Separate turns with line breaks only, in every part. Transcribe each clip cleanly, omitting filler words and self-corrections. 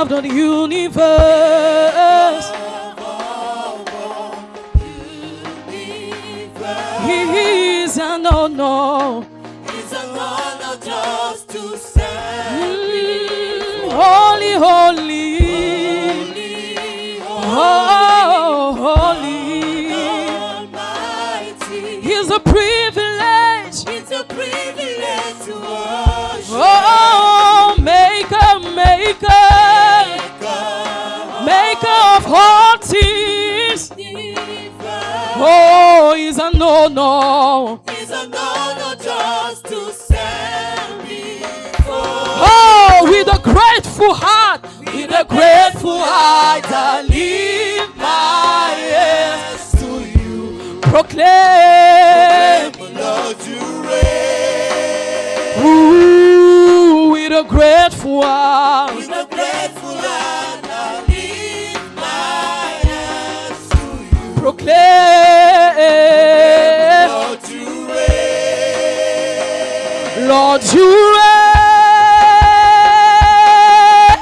of the universe. He is an honor.
It's an honor just to stand.
Holy, holy. Oh, holy.
Almighty.
It's a privilege.
It's a privilege to worship.
Oh, maker, maker. Maker of all things. Oh, it's an honor.
It's an honor just to stand before.
Oh, with a grateful heart. With a grateful heart, I lift my hands to you. Proclaim,
Lord, you reign.
ooh, with a grateful heart.
With a grateful heart, I lift my hands to you.
Proclaim,
Lord, you reign.
Lord, you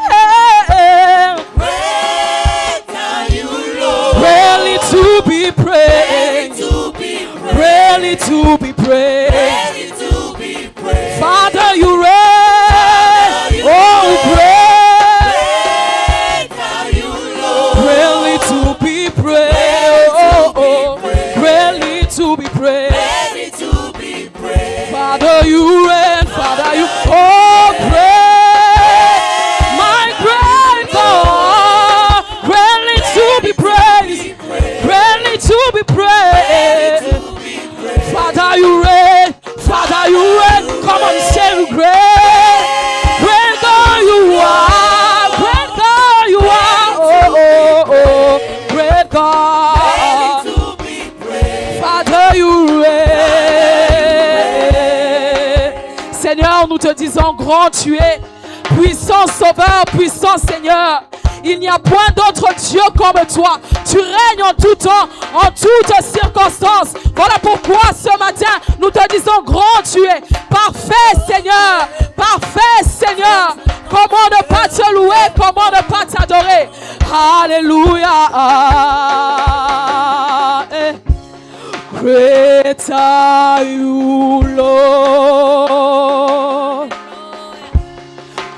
reign.
Great are you, Lord.
Really to be
Ready
praised.
to be praised.
Really to be praised.
Ready to be praised.
Father, you reign. Oh, great.
Great are you, Lord.
Really to be praised. Oh, oh. Really to be praised.
Ready to be praised.
Father, you reign. Father, you. Oh, great. My great God. Really to be praised. Really to be praised. Father, you reign. Father, you reign. Come on, say you great. Great God you are. Great God you are. Oh, oh, oh. Great God.
To be praised.
Father, you reign. Seigneur, nous te disons grand tu es. Puissant Sauveur, puissant Seigneur. Il n'y a point d'autre Dieu comme toi. Tu règnes en tout temps, en toutes circonstances. Voilà pourquoi ce matin, nous te disons grand tu es. Parfait Seigneur, parfait Seigneur. Comment ne pas te louer, comment ne pas t'adorer. Alléluia. Great are you, Lord.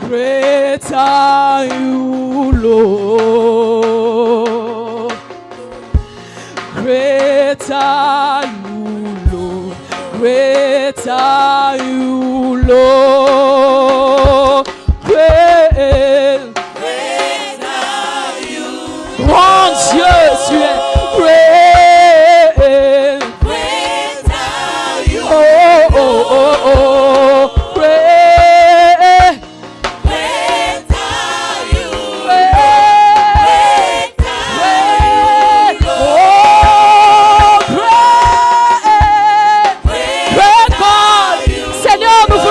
Great are you, Lord. Great are you, Lord. Great are you, Lord. Great.
Great are you.
Grand Dieu, tu es great.
Great are you.
Oh, oh, oh, oh. Great.
Great are you.
Great.
Great are you.
Oh, great. Great God. Seigneur, nous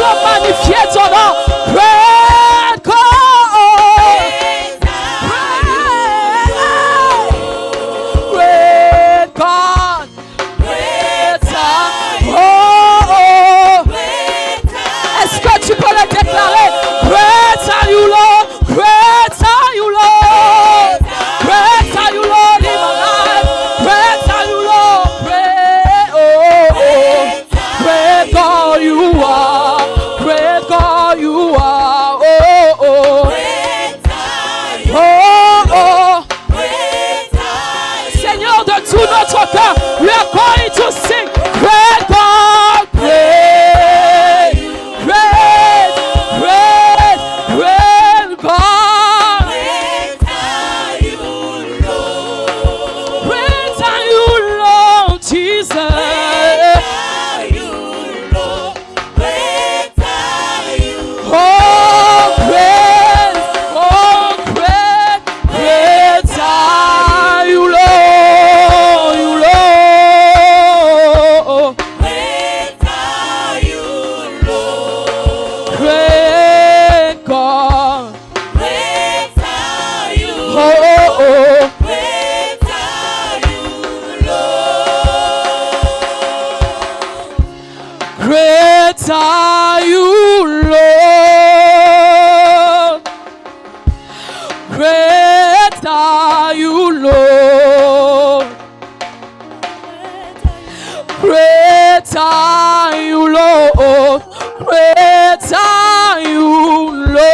are you, Lord. Great are you, Lord. Great are you, Lord.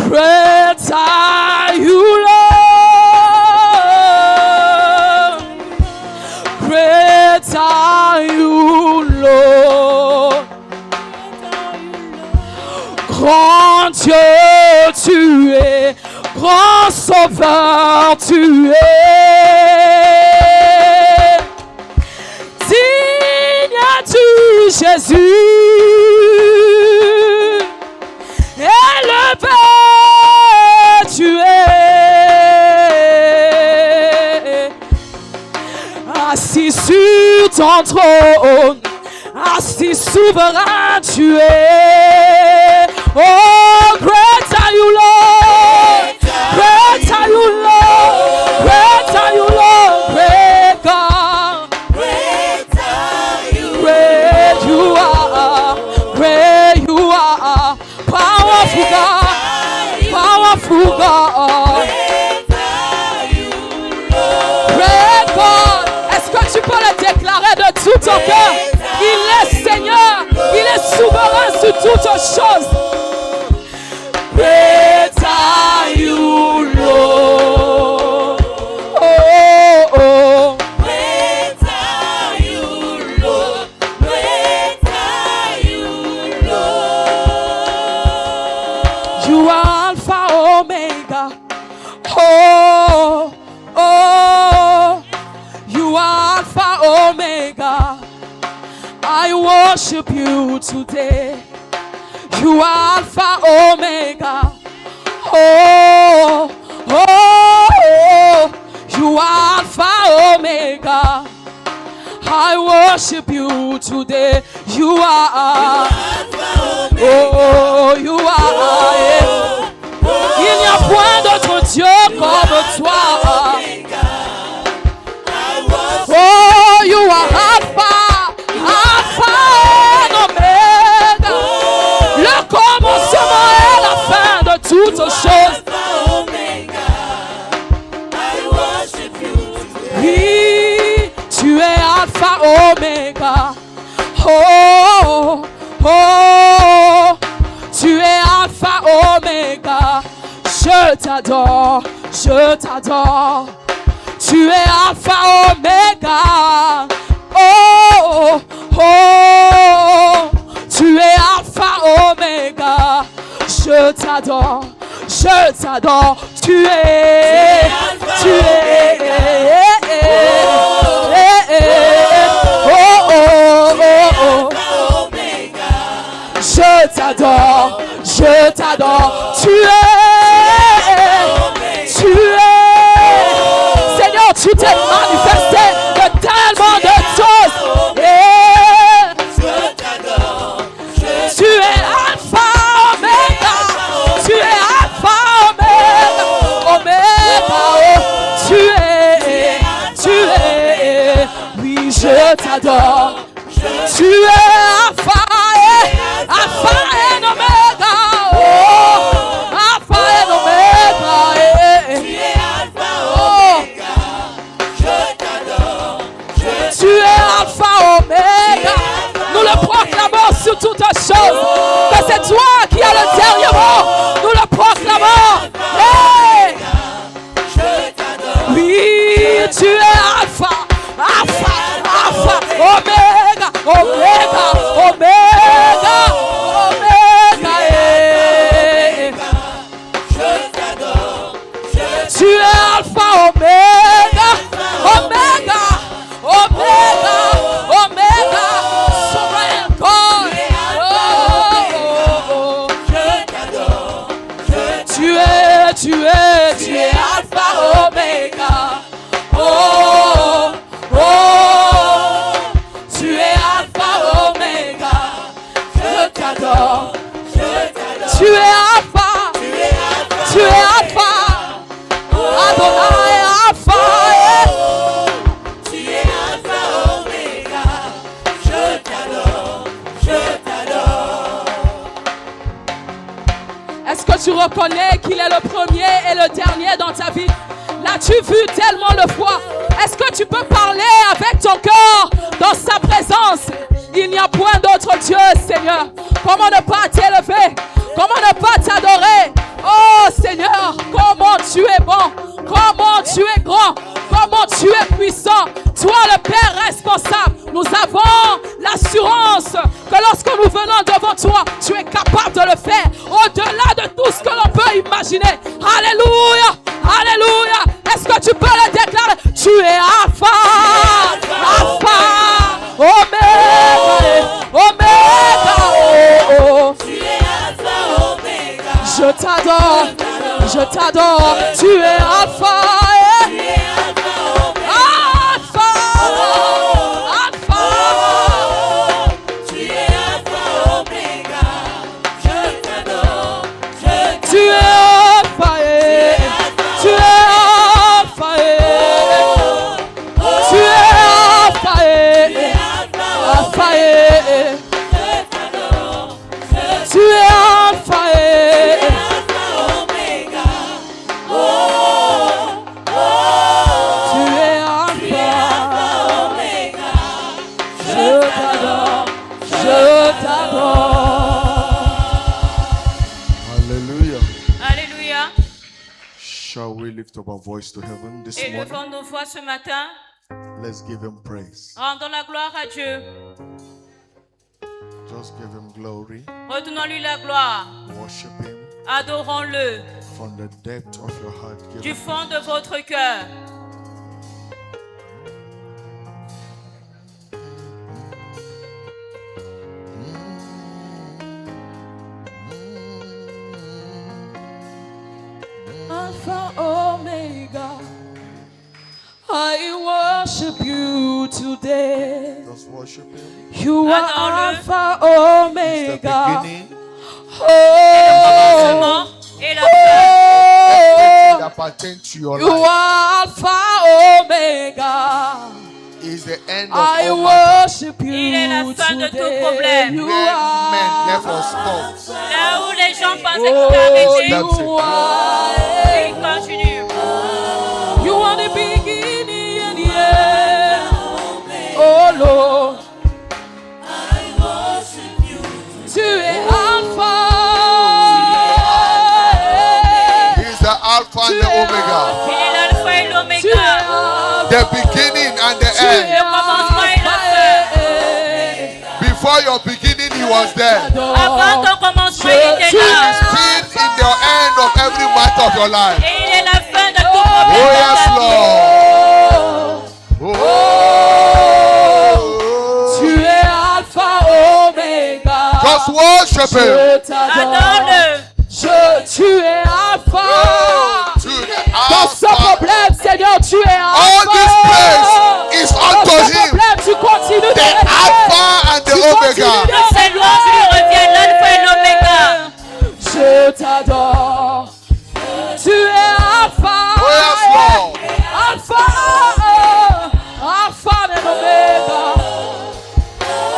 Great are you, Lord. Great are you, Lord. Grand Dieu, tu es. Grand Sauveur, tu es. Digne es-tu, Jésus. Élevé tu es. Assis sur ton trône, assis souverain tu es. Oh, great are you, Lord. Great are you, Lord. Great are you, Lord. Great God.
Great are you,
Great you are. Great you are. Powerful God. Powerful God. Great God. Est-ce que tu peux le déclarer de tout ton cœur? Il est Seigneur. Il est souverain sur toutes choses. Great are you, Lord. Oh, oh.
Great are you, Lord. Great are you, Lord.
You are Alpha Omega. Oh, oh. You are Alpha Omega. I worship you today. You are Alpha Omega. Oh, oh, oh. You are Alpha Omega. I worship you today. You are. Oh, you are. Il n'y a point d'autre Dieu comme toi. Oh, you are Alpha. Alpha and Omega. Le commencement et la fin de toutes choses. Oui, tu es Alpha Omega. Oh, oh, tu es Alpha Omega. Je t'adore, je t'adore. Tu es Alpha Omega. Oh, oh, tu es Alpha Omega. Je t'adore, je t'adore. Tu es, tu es. Oh, oh, oh, oh. Je t'adore, je t'adore. Tu es, tu es. Seigneur, tu t'es manifesté de tellement de choses. Tu es Alpha Omega. Tu es Alpha Omega. Omega. Oh, tu es. Oui, je t'adore. Tu es Alpha and Omega. Oh, Alpha and Omega. Tu es Alpha Omega. Nous le proclamons sur toutes choses. Que c'est toi qui as le dernier mot. Nous le proclamons. Hey! Oui, tu es Alpha. Alpha, Alpha, Omega, Omega, Omega, Omega. Tu es Alpha Omega, Omega, Omega, Omega, sovereign God. Oh, tu es Alpha Omega. Oh, oh, tu es Alpha Omega. Je t'adore. Tu es Alpha. Tu es Alpha. Adonai Alpha.
Tu es Alpha Omega. Je t'adore. Je t'adore.
Est-ce que tu reconnais qu'il est le premier et le dernier dans ta vie. L'as-tu vu tellement de fois? Est-ce que tu peux parler avec ton cœur dans sa présence? Il n'y a point d'autre Dieu, Seigneur. Comment ne pas t'élever? Comment ne pas t'adorer? Oh Seigneur, comment tu es bon, comment tu es grand, comment tu es puissant. Toi le Père responsable, nous avons l'assurance que lorsque nous venons devant toi, tu es capable de le faire au-delà de tout ce que l'on peut imaginer. Alléluia, alléluia. Est-ce que tu peux le déclarer? Tu es Alpha, Alpha, Oméga, Oméga, oh, oh.
Tu es Alpha, Oméga.
Je t'adore, tu es Alpha,
Tu es Alpha, Oméga.
Alpha, Alpha.
Tu es Alpha, Oméga. Je t'adore, je
Tu es Alpha, tu es Alpha, tu es Alpha, Alpha, tu es Alpha,
Oméga.
tu es Alpha,
Oméga.
je t'adore, je t'adore.
Hallelujah.
Alléluia.
Shall we lift up our voice to heaven this morning?
Élevons nos voix ce matin.
Let's give him praise.
Rendons la gloire à Dieu.
Just give him glory.
Redonnons-lui la gloire.
Worship him
Adorons-le
from the depth of your heart. Give
du
him
fond de votre cœur.
Alpha, Omega, I worship you today.
Just worship him.
You are
Adore-le.
Alpha,
It's the
Omega.
beginning
Oh,
Commencement et la fin.
oh,
that pertains to your
you
life.
are Alpha, Omega.
Is the end of
I
all matters.
worship you
Il est la fin de tout
today.
problème.
You
Where men
are
never stop.
Là où les gens pensaient
Oh,
qu'il
That's
arrêté,
it.
you are.
il continue.
You are the beginning and the end. Oh Lord, tu es Alpha.
He's the Alpha and the Omega.
Il est l'alpha et
Tu es
l'oméga.
Alpha.
The beginning and the
Tu es
end.
commencement et la
Before your beginning, he was there.
Avant ton commencement, il était
He
là.
is still in the end of every matter of your life.
Et il est la fin de tout
Oh
problème.
yes, Lord. Oh.
Tu es Alpha, Omega.
Just worship him.
Je t'adore.
Adore-le.
Tu es Alpha.
To the
Dans ce
Alpha.
problème, Seigneur, tu es Alpha.
All this place is
Dans
unto
ce
him.
problème, tu continues de
The
rester.
Alpha and the
Tu continues
Omega.
de
Que ces louanges lui reviennent, l'alpha et l'oméga.
Je t'adore. Tu es Alpha.
Oh yes, Lord.
Alpha. Alpha and Omega.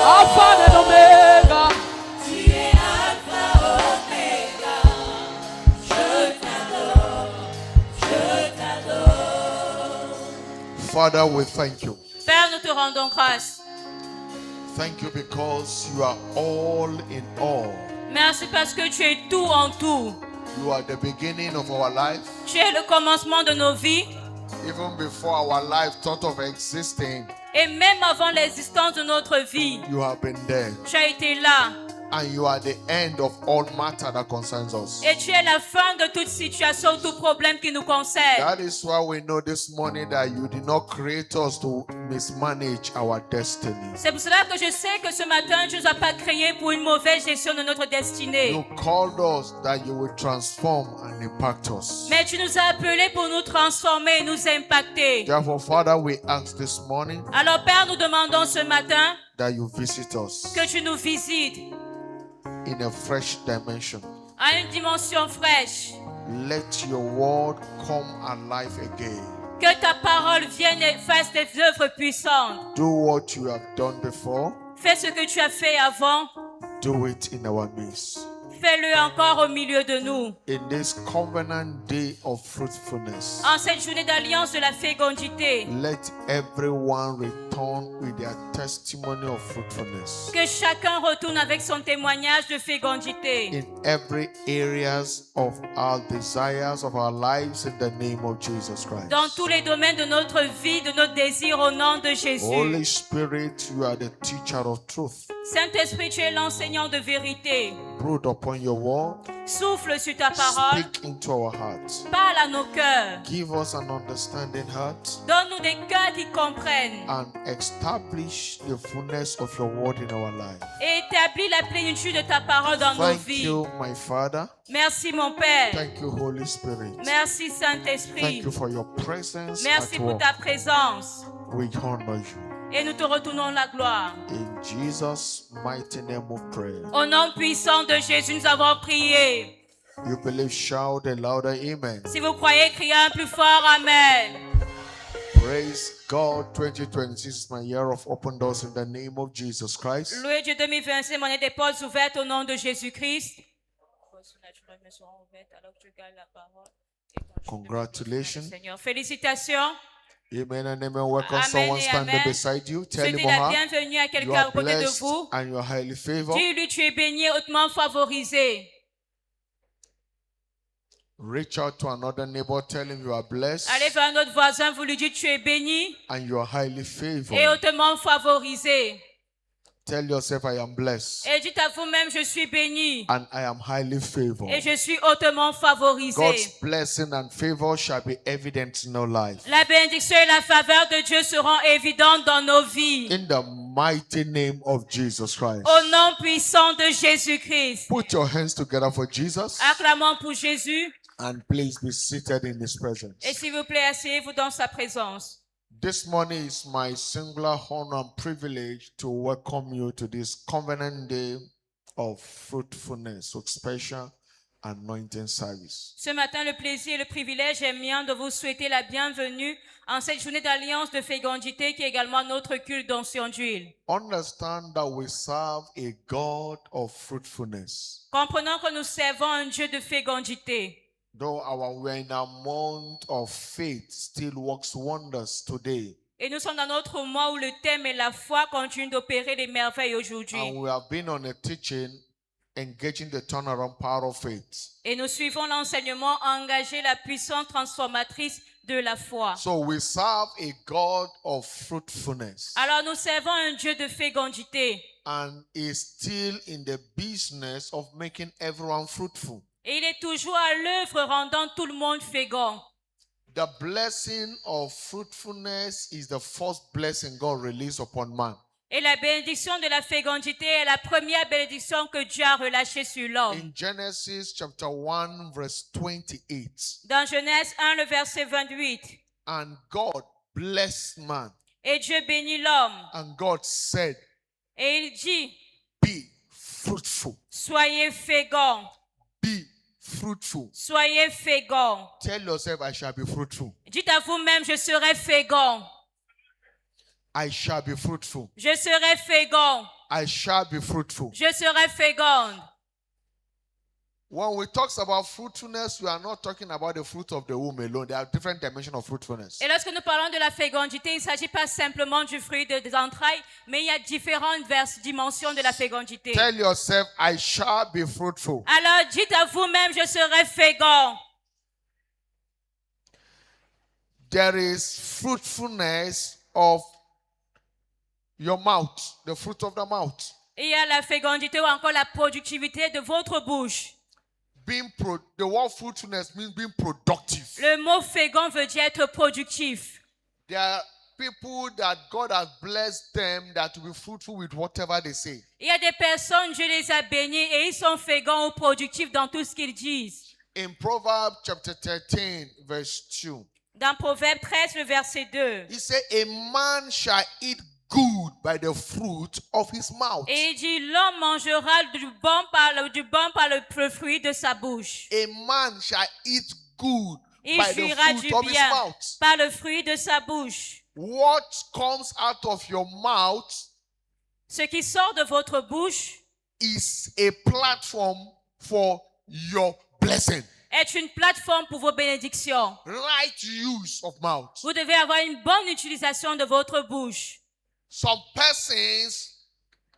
Alpha and Omega.
Father, we thank you.
Père, nous te rendons grâce.
Thank you because you are all in all.
Merci parce que tu es tout en tout.
You are the beginning of our life.
Tu es le commencement de nos vies.
Even before our life thought of existing,
Et même avant l'existence de notre vie,
you have been there.
tu as été là.
And you are the end of all matter that concerns us.
Et tu es la fin de toute situation, tout problème qui nous concerne.
That is why we know this morning that you did not create us to mismanage our destiny.
C'est pour cela que je sais que ce matin, tu ne nous as pas créés pour une mauvaise gestion de notre destinée.
You called us that you will transform and impact us.
Mais tu nous as appelés pour nous transformer et nous impacter.
Therefore, Father, we ask this morning
Alors Père, nous demandons ce matin
that you visit us
que tu nous visites
in a fresh dimension.
à une dimension fraîche.
Let your word come alive again.
Que ta parole vienne et fasse des œuvres puissantes.
Do what you have done before.
Fais ce que tu as fait avant.
Do it in our midst.
Fais-le encore au milieu de nous.
in this covenant day of fruitfulness.
En cette journée d'alliance de la fécondité,
Let everyone return with their testimony of fruitfulness
que chacun retourne avec son témoignage de fécondité
in every areas of our desires of our lives in the name of Jesus Christ.
dans tous les domaines de notre vie, de nos désirs au nom de Jésus.
Holy Spirit, you are the teacher of truth.
Saint-Esprit, tu es l'enseignant de vérité.
Brood upon your word.
Souffle sur ta parole.
Speak into our hearts.
Parle à nos cœurs.
Give us an understanding heart
Donne-nous des cœurs qui comprennent.
and establish the fullness of your word in our life.
Et établis la plénitude de ta parole dans nos
Thank
vies.
you, my Father.
Merci mon Père.
Thank you, Holy Spirit.
Merci
Thank
Saint-Esprit.
you for your presence
Merci
at
pour
work.
ta présence.
We honor you.
Et nous te retournons la gloire.
In Jesus' mighty name we pray.
Au nom puissant de Jésus, nous avons prié.
You believe, shout a louder amen.
Si vous croyez, criez un plus fort Amen.
Praise God. 2026 is my year of open doors in the name of Jesus Christ.
Louez Dieu 2025, mon des portes ouvertes au nom de Jésus-Christ.
Congratulations.
Seigneur, félicitations.
Amen and amen. Welcome
Amen
someone
et
standing
amen.
beside you. Tell
Souhaitez
him
la
or her,
bienvenue à
you
quelqu'un
are
à côté de
blessed
vous.
and you are highly favored.
Dis-lui, tu es béni, hautement favorisé.
Reach out to another neighbor. Tell him you are blessed
Allez vers un autre voisin, vous lui dites, tu es béni
and you are highly
et
favored.
hautement favorisé.
Tell yourself I am blessed
Et dites à vous-même, je suis béni
and I am highly
et
favored.
je suis hautement favorisé.
God's blessing and favor shall be evident in our life.
La bénédiction et la faveur de Dieu seront évidentes dans nos vies.
In the mighty name of Jesus Christ.
Au nom puissant de Jésus-Christ.
Put your hands together for Jesus
Acclamons pour Jésus.
and please be seated in his presence.
Et s'il vous plaît, asseyez-vous dans sa présence.
This morning is my singular honor and privilege to welcome you to this covenant day of fruitfulness with special anointing service.
Ce matin, le plaisir et le privilège est mien de vous souhaiter la bienvenue en cette journée d'alliance de fécondité qui est également notre culte d'onction d'huile.
Understand that we serve a God of fruitfulness.
Comprenons que nous servons un Dieu de fécondité.
Though we're in a month of faith, still works wonders today.
Et nous sommes dans notre mois où le thème est la foi continue d'opérer des merveilles aujourd'hui.
And we have been on a teaching engaging the turnaround power of faith.
Et nous suivons l'enseignement engager la puissance transformatrice de la foi.
So we serve a God of fruitfulness
Alors nous servons un Dieu de fécondité.
and is still in the business of making everyone fruitful.
Et il est toujours à l'œuvre rendant tout le monde fécond.
The blessing of fruitfulness is the first blessing God released upon man.
Et la bénédiction de la fécondité est la première bénédiction que Dieu a relâchée sur l'homme.
In Genesis chapter 1 verse 28,
Dans Genèse 1, le verset 28.
and God blessed man,
Et Dieu bénit l'homme.
and God said,
Et il dit,
be fruitful,
soyez féconds.
be fruitful.
Soyez féconds.
Tell yourself, I shall be fruitful.
Dites à vous-même, je serai fécond.
I shall be fruitful.
Je serai fécond.
I shall be fruitful.
Je serai féconde.
When we talk about fruitfulness, we are not talking about the fruit of the womb alone. There are different dimensions of fruitfulness.
Et lorsque nous parlons de la fécondité, il ne s'agit pas simplement du fruit des entrailles, mais il y a différentes dimensions de la fécondité.
Tell yourself, I shall be fruitful.
Alors dites à vous-même, je serai fécond.
There is fruitfulness of your mouth, the fruit of the mouth.
Il y a la fécondité ou encore la productivité de votre bouche.
The word fruitfulness means being productive.
Le mot fécond veut dire être productif.
There are people that God has blessed them that will be fruitful with whatever they say.
Il y a des personnes, Dieu les a bénis et ils sont féconds ou productifs dans tout ce qu'ils disent.
In Proverbs chapter 13, verse 2,
Dans Proverbe 13, le verset 2.
he said, a man shall eat good by the fruit of his mouth.
Et il dit, l'homme mangera du bon par le fruit de sa bouche.
A man shall eat good
Il
by the
jouira du
fruit of his
bien
mouth.
par le fruit de sa bouche.
What comes out of your mouth
Ce qui sort de votre bouche
is a platform for your blessing.
est une plateforme pour vos bénédictions.
Right use of mouth.
Vous devez avoir une bonne utilisation de votre bouche.
Some persons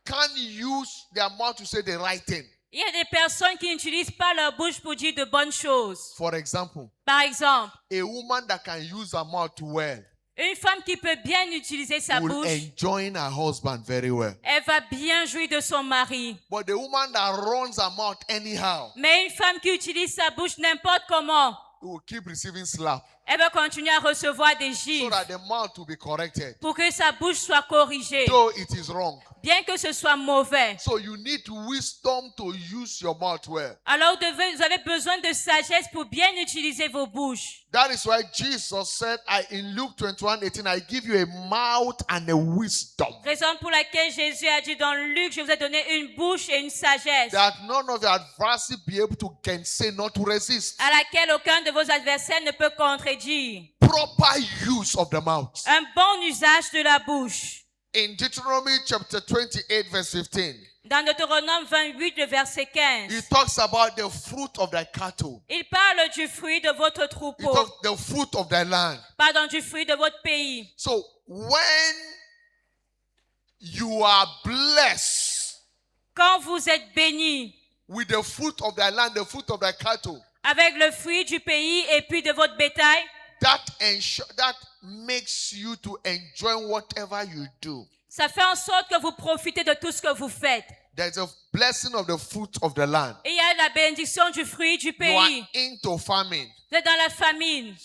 can't use their mouth to say the right thing.
Il y a des personnes qui n'utilisent pas leur bouche pour dire de bonnes choses.
For example,
Par exemple,
a woman that can use her mouth well
une femme qui peut bien utiliser sa
will
bouche,
enjoy her husband very well.
elle va bien jouir de son mari.
But the woman that runs her mouth anyhow
Mais une femme qui utilise sa bouche n'importe comment,
will keep receiving slap
elle va continuer à recevoir des
so
gifles
that the mouth will be corrected,
pour que sa bouche soit corrigée,
though it is wrong.
bien que ce soit mauvais.
So you need wisdom to use your mouth well.
Alors vous avez besoin de sagesse pour bien utiliser vos bouches.
That is why Jesus said in Luke 21:18, I give you a mouth and a wisdom
Raison pour laquelle Jésus a dit dans Luc, je vous ai donné une bouche et une sagesse
that none of your adversaries be able to gainsay, not to resist.
à laquelle aucun de vos adversaires ne peut contredire.
Proper use of the mouth.
Un bon usage de la bouche.
In Deuteronomy chapter 28 verse 15,
Dans Deutéronome 28, le verset 15,
he talks about the fruit of thy cattle.
il parle du fruit de votre
He
troupeau.
talks the fruit of thy land.
Pardon, du fruit de votre pays.
So when you are blessed
Quand vous êtes bénis
with the fruit of thy land, the fruit of thy cattle,
avec le fruit du pays et puis de votre bétail,
that makes you to enjoy whatever you do.
ça fait en sorte que vous profitez de tout ce que vous faites.
There's a blessing of the fruit of the land.
Et il y a la bénédiction du fruit du
You
pays.
are into farming.
Vous êtes dans la famine,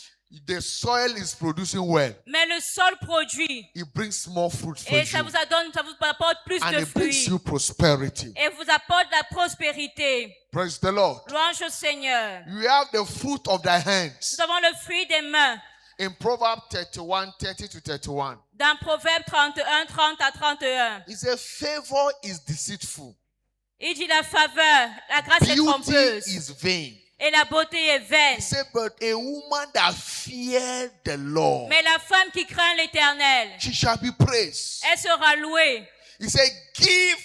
The soil is producing well.
mais le sol produit.
It brings more fruit for
Et ça
you.
vous apporte plus
And
de
it brings
fruits.
you prosperity.
Et vous apporte la prospérité.
Praise the Lord.
Louange au Seigneur.
You have the fruit of thy hands.
Nous avons le fruit des mains.
In Proverbs 31, 30 to 31.
Dans Proverbe 31, 30 à 31.
He said, favor is deceitful.
Il dit la faveur, la grâce est
Beauty
trompeuse.
is vain.
Et la beauté est vaine.
He said, but a woman that fears the Lord,
Mais la femme qui craint l'Éternel,
she shall be praised.
elle sera louée.
He said, give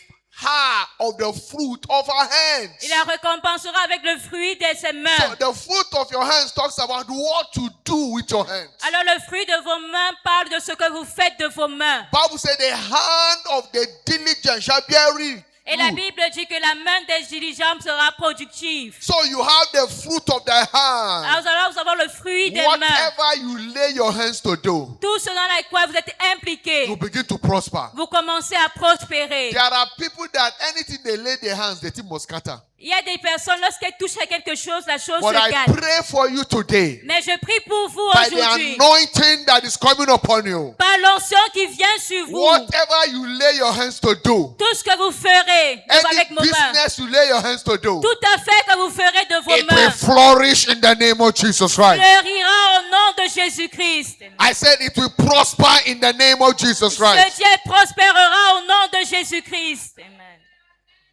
her of the fruit of her hands.
Il la récompensera avec le fruit de ses
So
mains.
the fruit of your hands talks about what to do with your hands.
Alors le fruit de vos mains parle de ce que vous faites de vos mains.
Bible said the hand of the diligent shall bear it.
Et la Bible dit que la main des diligents sera productive.
So you have the fruit of thy hand.
Alors vous avez le fruit des mains.
Whatever you lay your hands to do,
Tout ce dans lequel vous êtes impliqués,
you begin to prosper.
vous commencez à prospérer.
There are people that anything they lay their hands, the thing must scatter.
Il y a des personnes, lorsqu'elles touchent à quelque chose, la chose
But
se
I
gagne.
pray for you today,
Mais je prie pour vous
by the
aujourd'hui,
anointing that is coming upon you,
par l'onction qui vient sur vous,
whatever you lay your hands to do,
tout ce que vous ferez avec
any
vos mains,
business you lay your hands to do,
tout affaire que vous ferez de vos
it will
mains,
flourish in the name of Jesus Christ.
fleurira au nom de Jésus-Christ.
I said it will prosper in the name of Jesus
Ce
Christ.
Dieu prospérera au nom de Jésus-Christ. Amen.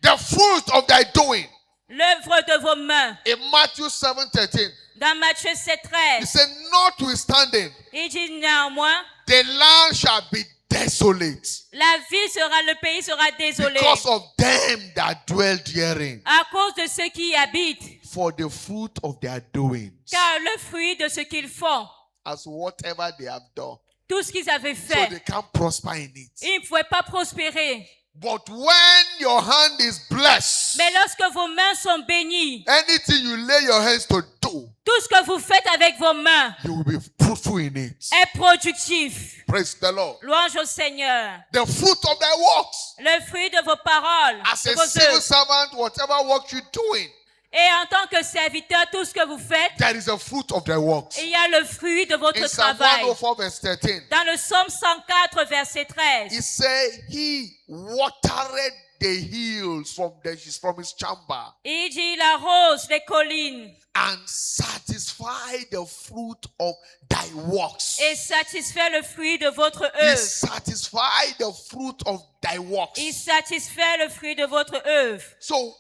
The fruit of thy doing.
L'œuvre de vos mains.
In Matthew 7:13,
Dans Matthieu 7,
he
13,
said, notwithstanding,
il dit néanmoins,
the land shall be desolate
la ville sera, le pays sera désolé
because of them that dwell therein,
à cause de ceux qui y habitent,
for the fruit of their doings,
car le fruit de ce qu'ils font,
as whatever they have done.
tout ce qu'ils avaient
So
fait,
they can't prosper in it.
ils ne pouvaient pas prospérer.
But when your hand is blessed,
Mais lorsque vos mains sont bénies,
anything you lay your hands to do,
tout ce que vous faites avec vos mains
you will be fruitful in it.
est productif.
Praise the Lord.
Louange au Seigneur.
The fruit of thy works.
Le fruit de vos paroles,
As
de
a
vos
civil
œuvres.
servant, whatever work you're doing,
Et en tant que serviteur, tout ce que vous faites,
there is a fruit of thy works.
il y a le fruit de votre
In Psalm
travail.
104 verse 13,
Dans le psaume 104, verset 13,
he said, he watered the hills from his chamber
il dit, il arrose les collines
and satisfy the fruit of thy works.
et satisfait le fruit de votre
He
œuvre.
satisfy the fruit of thy works.
Il satisfait le fruit de votre œuvre.
So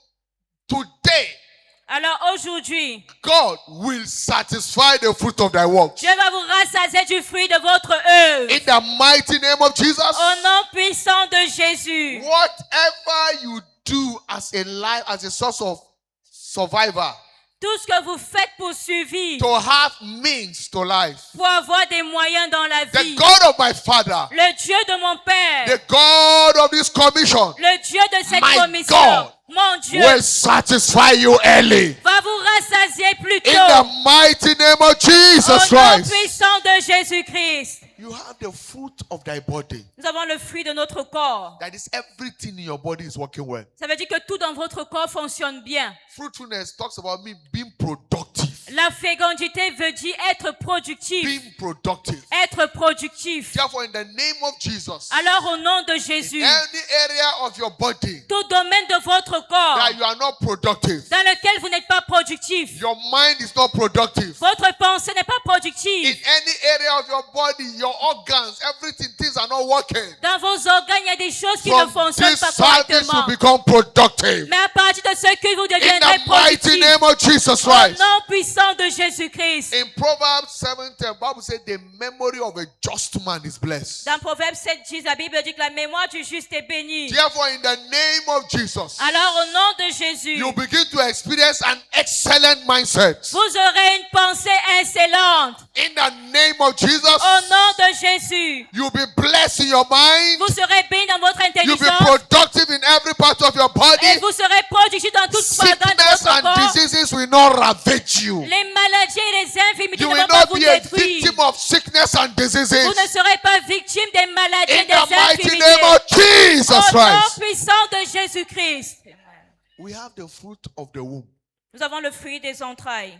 today,
Alors aujourd'hui,
God will satisfy the fruit of thy works.
Dieu va vous rassasier du fruit de votre œuvre.
In the mighty name of Jesus,
Au nom puissant de Jésus.
whatever you do as a life, as a source of survivor,
Tout ce que vous faites pour survivre,
to have means to life.
pour avoir des moyens dans la
The
vie.
God of my father,
Le Dieu de mon Père,
the God of this commission,
le Dieu de cette
My
commission,
God
mon Dieu,
will satisfy you early.
va vous rassasier plus
In
tôt.
the mighty name of Jesus
Au nom
Christ.
puissant de Jésus-Christ.
You have the fruit of thy body.
Nous avons le fruit de notre corps.
That is, everything in your body is working well.
Ça veut dire que tout dans votre corps fonctionne bien.
Fruitfulness talks about me being productive.
La fécondité veut dire être productif.
Being productive.
Être productif.
Therefore, in the name of Jesus,
Alors au nom de Jésus,
any area of your body
tout domaine de votre corps
that you are not productive,
dans lequel vous n'êtes pas productif,
your mind is not productive.
votre pensée n'est pas
In
productive.
any area of your body, your organs, everything, things are not working.
Dans vos organes, il y a des choses qui ne
From
fonctionnent
this
pas
service,
correctement.
you become productive.
Mais à partir de ce que vous
In
deviendrez
the mighty
productif,
name of Jesus
au
Christ.
nom puissant de Jésus-Christ.
In Proverbs 7:10, Bible says the memory of a just man is blessed.
Dans Proverbe 7:10, la Bible dit que la mémoire du juste est bénie.
Therefore, in the name of Jesus,
Alors au nom de Jésus,
you begin to experience an excellent mindset.
vous aurez une pensée excellente.
In the name of Jesus,
Au nom de Jésus,
you'll be blessed in your mind.
vous serez béni dans votre
You'll be
intelligence
productive in every part of your body.
et vous serez productif dans toute organe de
Sickness
votre
and
corps.
diseases will not ravage you.
Les maladies et les infirmités
You
ne
will
vont pas
not
vous
be a
détruire.
victim of sickness and diseases.
Vous ne serez pas victime des maladies et
In
des
the mighty
infirmités.
name of Jesus
Au nom
Christ.
puissant de Jésus-Christ.
We have the fruit of the womb.
Nous avons le fruit des entrailles.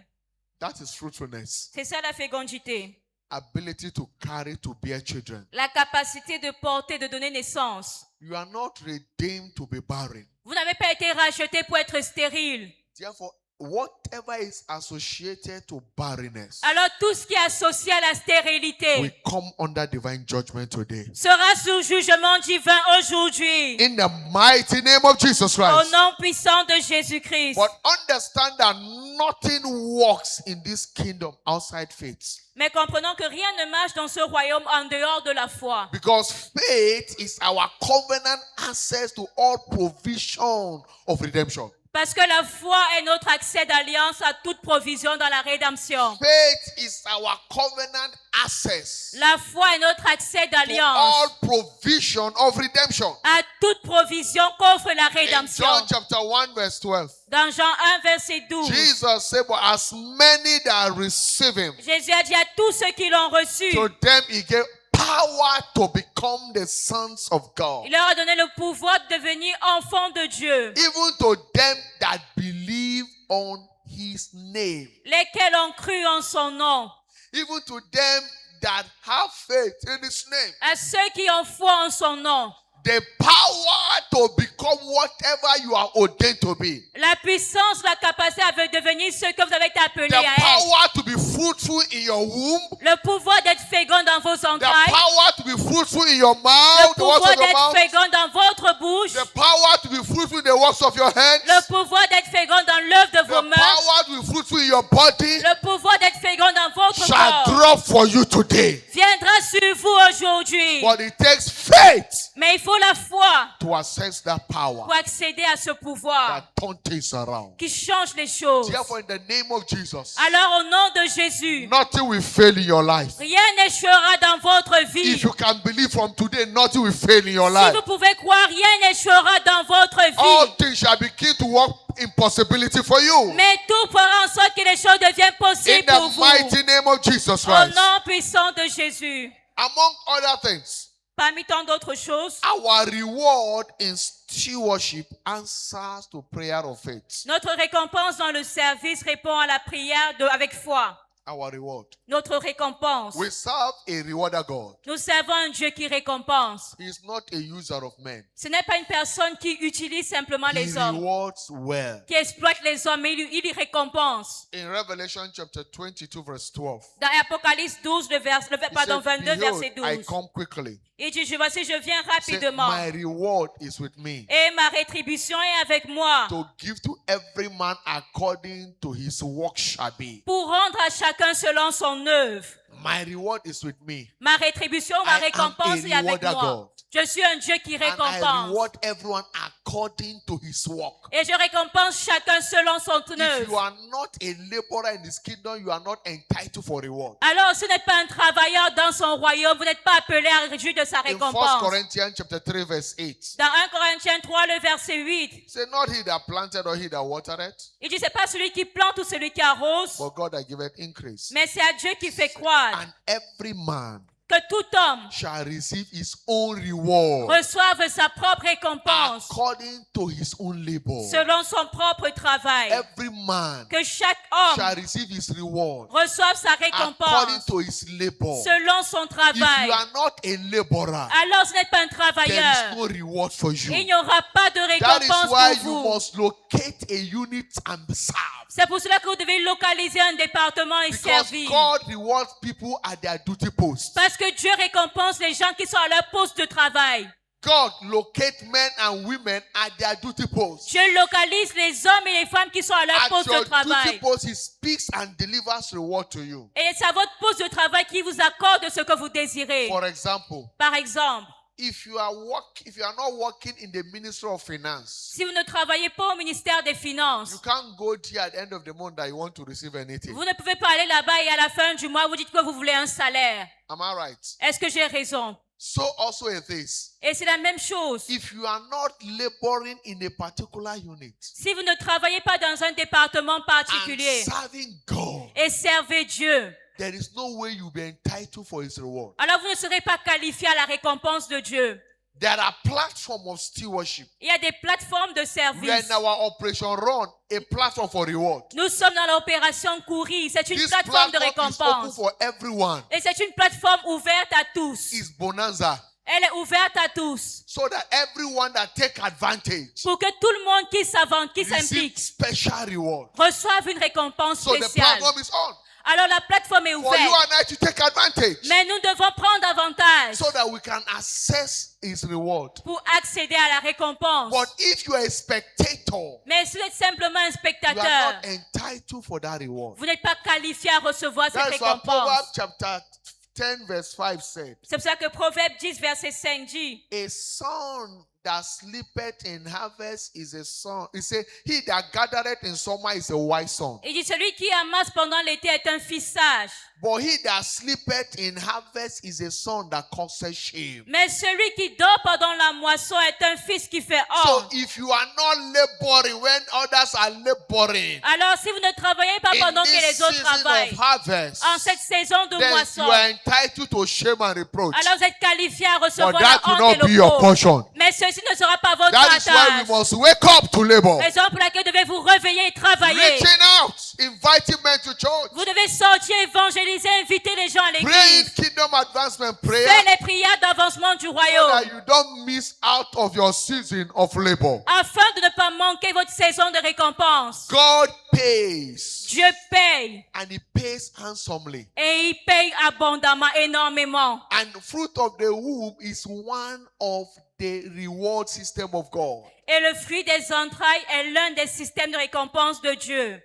That is fruitfulness.
C'est ça la fécondité.
Ability to carry, to bear children.
La capacité de porter, de donner naissance.
You are not redeemed to be barren.
Vous n'avez pas été racheté pour être stérile.
Therefore, whatever is associated to barrenness
Alors tout ce qui est associé à la stérilité
will come under divine judgment today.
sera sous jugement divin aujourd'hui.
In the mighty name of Jesus
Au
Christ.
nom puissant de Jésus-Christ.
But understand that nothing works in this kingdom outside faith.
Mais comprenons que rien ne marche dans ce royaume en dehors de la foi.
Because faith is our covenant access to all provision of redemption.
Parce que la foi est notre accès d'alliance à toute provision dans la rédemption.
Faith is our covenant access
La foi est notre accès
to all
d'alliance
provision of redemption.
à toute provision qu'offre la
In
rédemption.
John chapter 1 verse 12,
Dans Jean 1, verset 12,
Jesus said, but as many that receive him,
Jésus a dit à tous ceux qui l'ont reçu,
to them he gave power to become the sons of God.
il leur a donné le pouvoir de devenir enfants de Dieu,
Even to them that believe on his name.
lesquels ont cru en son nom.
Even to them that have faith in his name.
À ceux qui ont foi en son nom,
The power to become whatever you are ordained to be.
la puissance, la capacité à devenir ce que vous avez été appelé
The
à être.
power to be fruitful in your womb.
Le pouvoir d'être fécond dans vos
The
entrailles.
power to be fruitful in your
Le
mouth, the works
pouvoir
of your
d'être
mouth.
fécond dans votre bouche.
The power to be fruitful in the works of your hands.
Le pouvoir d'être fécond dans l'œuvre de vos
The
mains.
power to be fruitful in your body
Le pouvoir d'être fécond dans votre
shall
corps
drop for you today.
viendra sur vous aujourd'hui.
But it takes faith
Mais il faut la foi
to access that power
pour accéder à ce pouvoir
that turns things around.
qui change les choses.
Therefore, in the name of Jesus,
Alors au nom de Jésus,
nothing will fail in your life.
rien n'échouera dans votre vie.
If you can believe from today, nothing will fail in your
Si
life.
vous pouvez croire, rien n'échouera dans votre
All
vie.
things shall begin to work in possibility for you.
Mais tout fera en sorte que les choses deviennent
In
possibles pour
the
vous.
mighty name of Jesus
Au
Christ.
nom puissant de Jésus.
Among other things,
Parmi tant d'autres choses,
our reward in stewardship answers to prayer of faith.
notre récompense dans le service répond à la prière avec foi.
Our reward.
Notre récompense.
We serve a rewarder God.
Nous servons un Dieu qui récompense.
He is not a user of men.
Ce n'est pas une personne qui utilise simplement
He
les hommes,
rewards well.
qui exploite les hommes, mais il y récompense.
In Revelation chapter 22 verse 12,
Dans Apocalypse 12,
he
22,
said,
verset
Behold, I
12.
come quickly.
Il dit, voici, je viens
He said,
rapidement.
my reward is with me
Et ma rétribution est avec moi.
to give to every man according to his work shall be.
Pour rendre à chacun selon son œuvre.
My reward is with me.
Ma rétribution, ma
I am
récompense
a
est avec
rewarder
moi.
God.
Je suis un Dieu qui
And I
récompense.
reward everyone according to his work.
Et je récompense chacun selon son
If
œuvre.
you are not a laborer in his kingdom, you are not entitled for reward.
Alors, si vous n'êtes pas un travailleur dans son royaume, vous n'êtes pas appelé à réjouir de sa
In 1
récompense.
Corinthians chapter 3, verse 8,
Dans 1 Corinthiens 3, le verset 8,
say, not he that planted or he that watered it,
il dit, c'est pas celui qui plante ou celui qui arrose,
but God that giveth increase.
mais c'est à Dieu qui fait croître.
And every man
Que tout homme
shall receive his own reward
reçoive sa propre récompense
according to his own labor.
selon son propre travail.
Every man
Que chaque
shall
homme
receive his reward
reçoive sa
according
récompense
to his labor.
selon son
If
travail.
you are not a laborer,
Alors, si vous n'êtes pas un
there
travailleur,
is no reward for you.
il n'y aura pas de
That is
récompense
why
pour
you
vous.
must locate a unit and serve.
C'est pour cela que vous devez localiser un département et
Because
servir.
God rewards people at their duty post.
Parce que Dieu récompense les gens qui sont à leur poste de travail.
God locate men and women at their duty post.
Dieu localise les hommes et les femmes qui sont à leur
At
poste
your
de travail.
duty post, He speaks and delivers reward to you.
Et c'est à votre poste de travail qui vous accorde ce que vous désirez.
For example,
Par exemple,
if you are not working in the Ministry of Finance,
si vous ne travaillez pas au ministère des
you
Finances,
can't go there at the end of the month that you want to receive anything.
vous ne pouvez pas aller là-bas et à la fin du mois, vous dites que vous voulez un salaire.
Am I right?
Est-ce que j'ai raison?
So also it is.
Et c'est la même chose.
If you are not laboring in a particular unit
Si vous ne travaillez pas dans un département
and
particulier
serving God,
et servez Dieu,
there is no way you'll be entitled for His reward.
alors vous ne serez pas qualifié à la récompense de Dieu.
There are platforms of stewardship.
Il y a des plateformes de
We are
service.
in our operation run, a platform for reward.
Nous sommes dans l'opération Courir. C'est une
This
plateforme de
platform is open
récompense.
for everyone.
Et c'est une plateforme ouverte à tous.
It's bonanza.
Elle est ouverte à tous.
So that everyone that take advantage
Pour que tout le monde qui s'avance, qui
receive
s'implique,
special reward.
reçoive une récompense
So the
spéciale.
platform is on
Alors la plateforme est
for you
ouverte.
and I to take advantage
Mais nous devons prendre avantage
so that we can access His reward.
pour accéder à la récompense.
But if you are a spectator,
Mais si vous êtes simplement un
you are
spectateur,
not entitled for that reward.
vous n'êtes pas qualifié à recevoir cette
That's why Proverbs
récompense.
chapter 10 verse 5 said,
C'est pour ça que Proverbe 10, verset 5 dit,
a son that sleepeth in harvest is a son. He said, he that gathereth in summer is a wise son.
il dit, celui qui amasse pendant l'été est un fils sage.
But he that sleepeth in harvest is a son that causes shame.
Mais celui qui dort pendant la moisson est un fils qui fait
So
honte.
if you are not laboring when others are laboring
Alors si vous ne travaillez pas
in
pendant que
this
les autres
season
travaillent,
of harvest,
en cette saison de
then
moisson,
you are entitled to shame and reproach.
alors vous êtes qualifié à
But
recevoir
that
la
will
honte et
not be
le
your
faux.
portion.
Mais ceci ne sera pas votre
That is why
attache.
we must wake up to labor.
Raison pour laquelle vous devez vous réveiller et travailler.
Reaching out, inviting men to church,
Vous devez sortir, évangéliser, inviter les gens à
praying
l'église.
kingdom advancement prayer
Faire les prières d'avancement du
so
royaume.
that you don't miss out of your season of labor.
Afin de ne pas manquer votre saison de récompense.
God pays
Dieu paye.
and He pays handsomely.
Et il paye abondamment, énormément.
And fruit of the womb is one of the reward system of God.
Et le fruit des entrailles est l'un des systèmes de récompense de Dieu.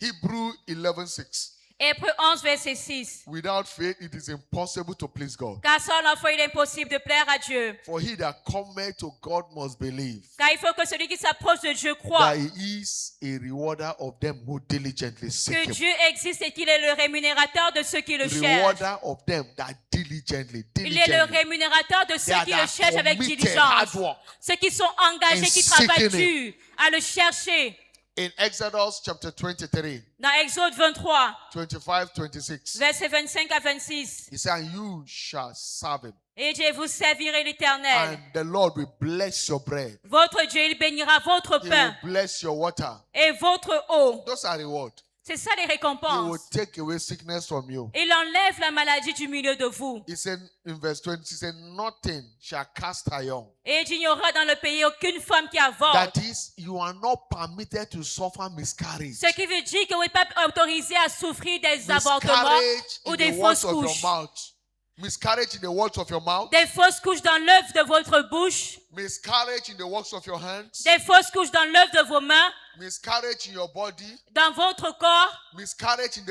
Hebrew 11:6.
Hébreux 11, verset 6.
Without faith, it is impossible to please God.
Car sans la foi, il est impossible de plaire à Dieu.
For he that cometh to God must believe
Car il faut que celui qui s'approche de Dieu croit
that He is a rewarder of them who diligently seek
que
Him.
Dieu existe et qu'il est le rémunérateur de ceux qui le cherchent.
Rewarder of them that diligently,
Il est le rémunérateur de ceux
They
qui
are
le cherchent avec
committed,
diligence.
hard work.
Ceux qui sont engagés,
And
qui travaillent
seeking
dur à le chercher.
In Exodus chapter 23,
Dans Exode 23,
25, 26,
versets 25 à 26.
He said, and you shall serve Him,
Et Dieu, vous servirez l'Éternel.
and the Lord will bless your bread.
Votre Dieu, il bénira votre
He
pain
will bless your water.
et votre eau.
Those are rewards.
C'est ça les
He will
récompenses.
take away sickness from you.
Il enlève la maladie du milieu de vous.
He said in verse 20, He said, nothing shall cast her young.
Et il n'y aura dans le pays aucune femme qui avorte.
That is, you are not permitted to suffer miscarriage.
Ce qui veut dire que vous n'êtes pas autorisé à souffrir des avortements
Miscarriage
ou
in
des
the
fausses
words of your
couches.
mouth. Miscarriage in the words of your mouth.
Des fausses couches dans l'œuvre de votre bouche.
Miscarriage in the works of your hands.
Des fausses couches dans l'œuvre de vos mains.
Miscarriage in your body.
Dans votre corps.
Miscarriage in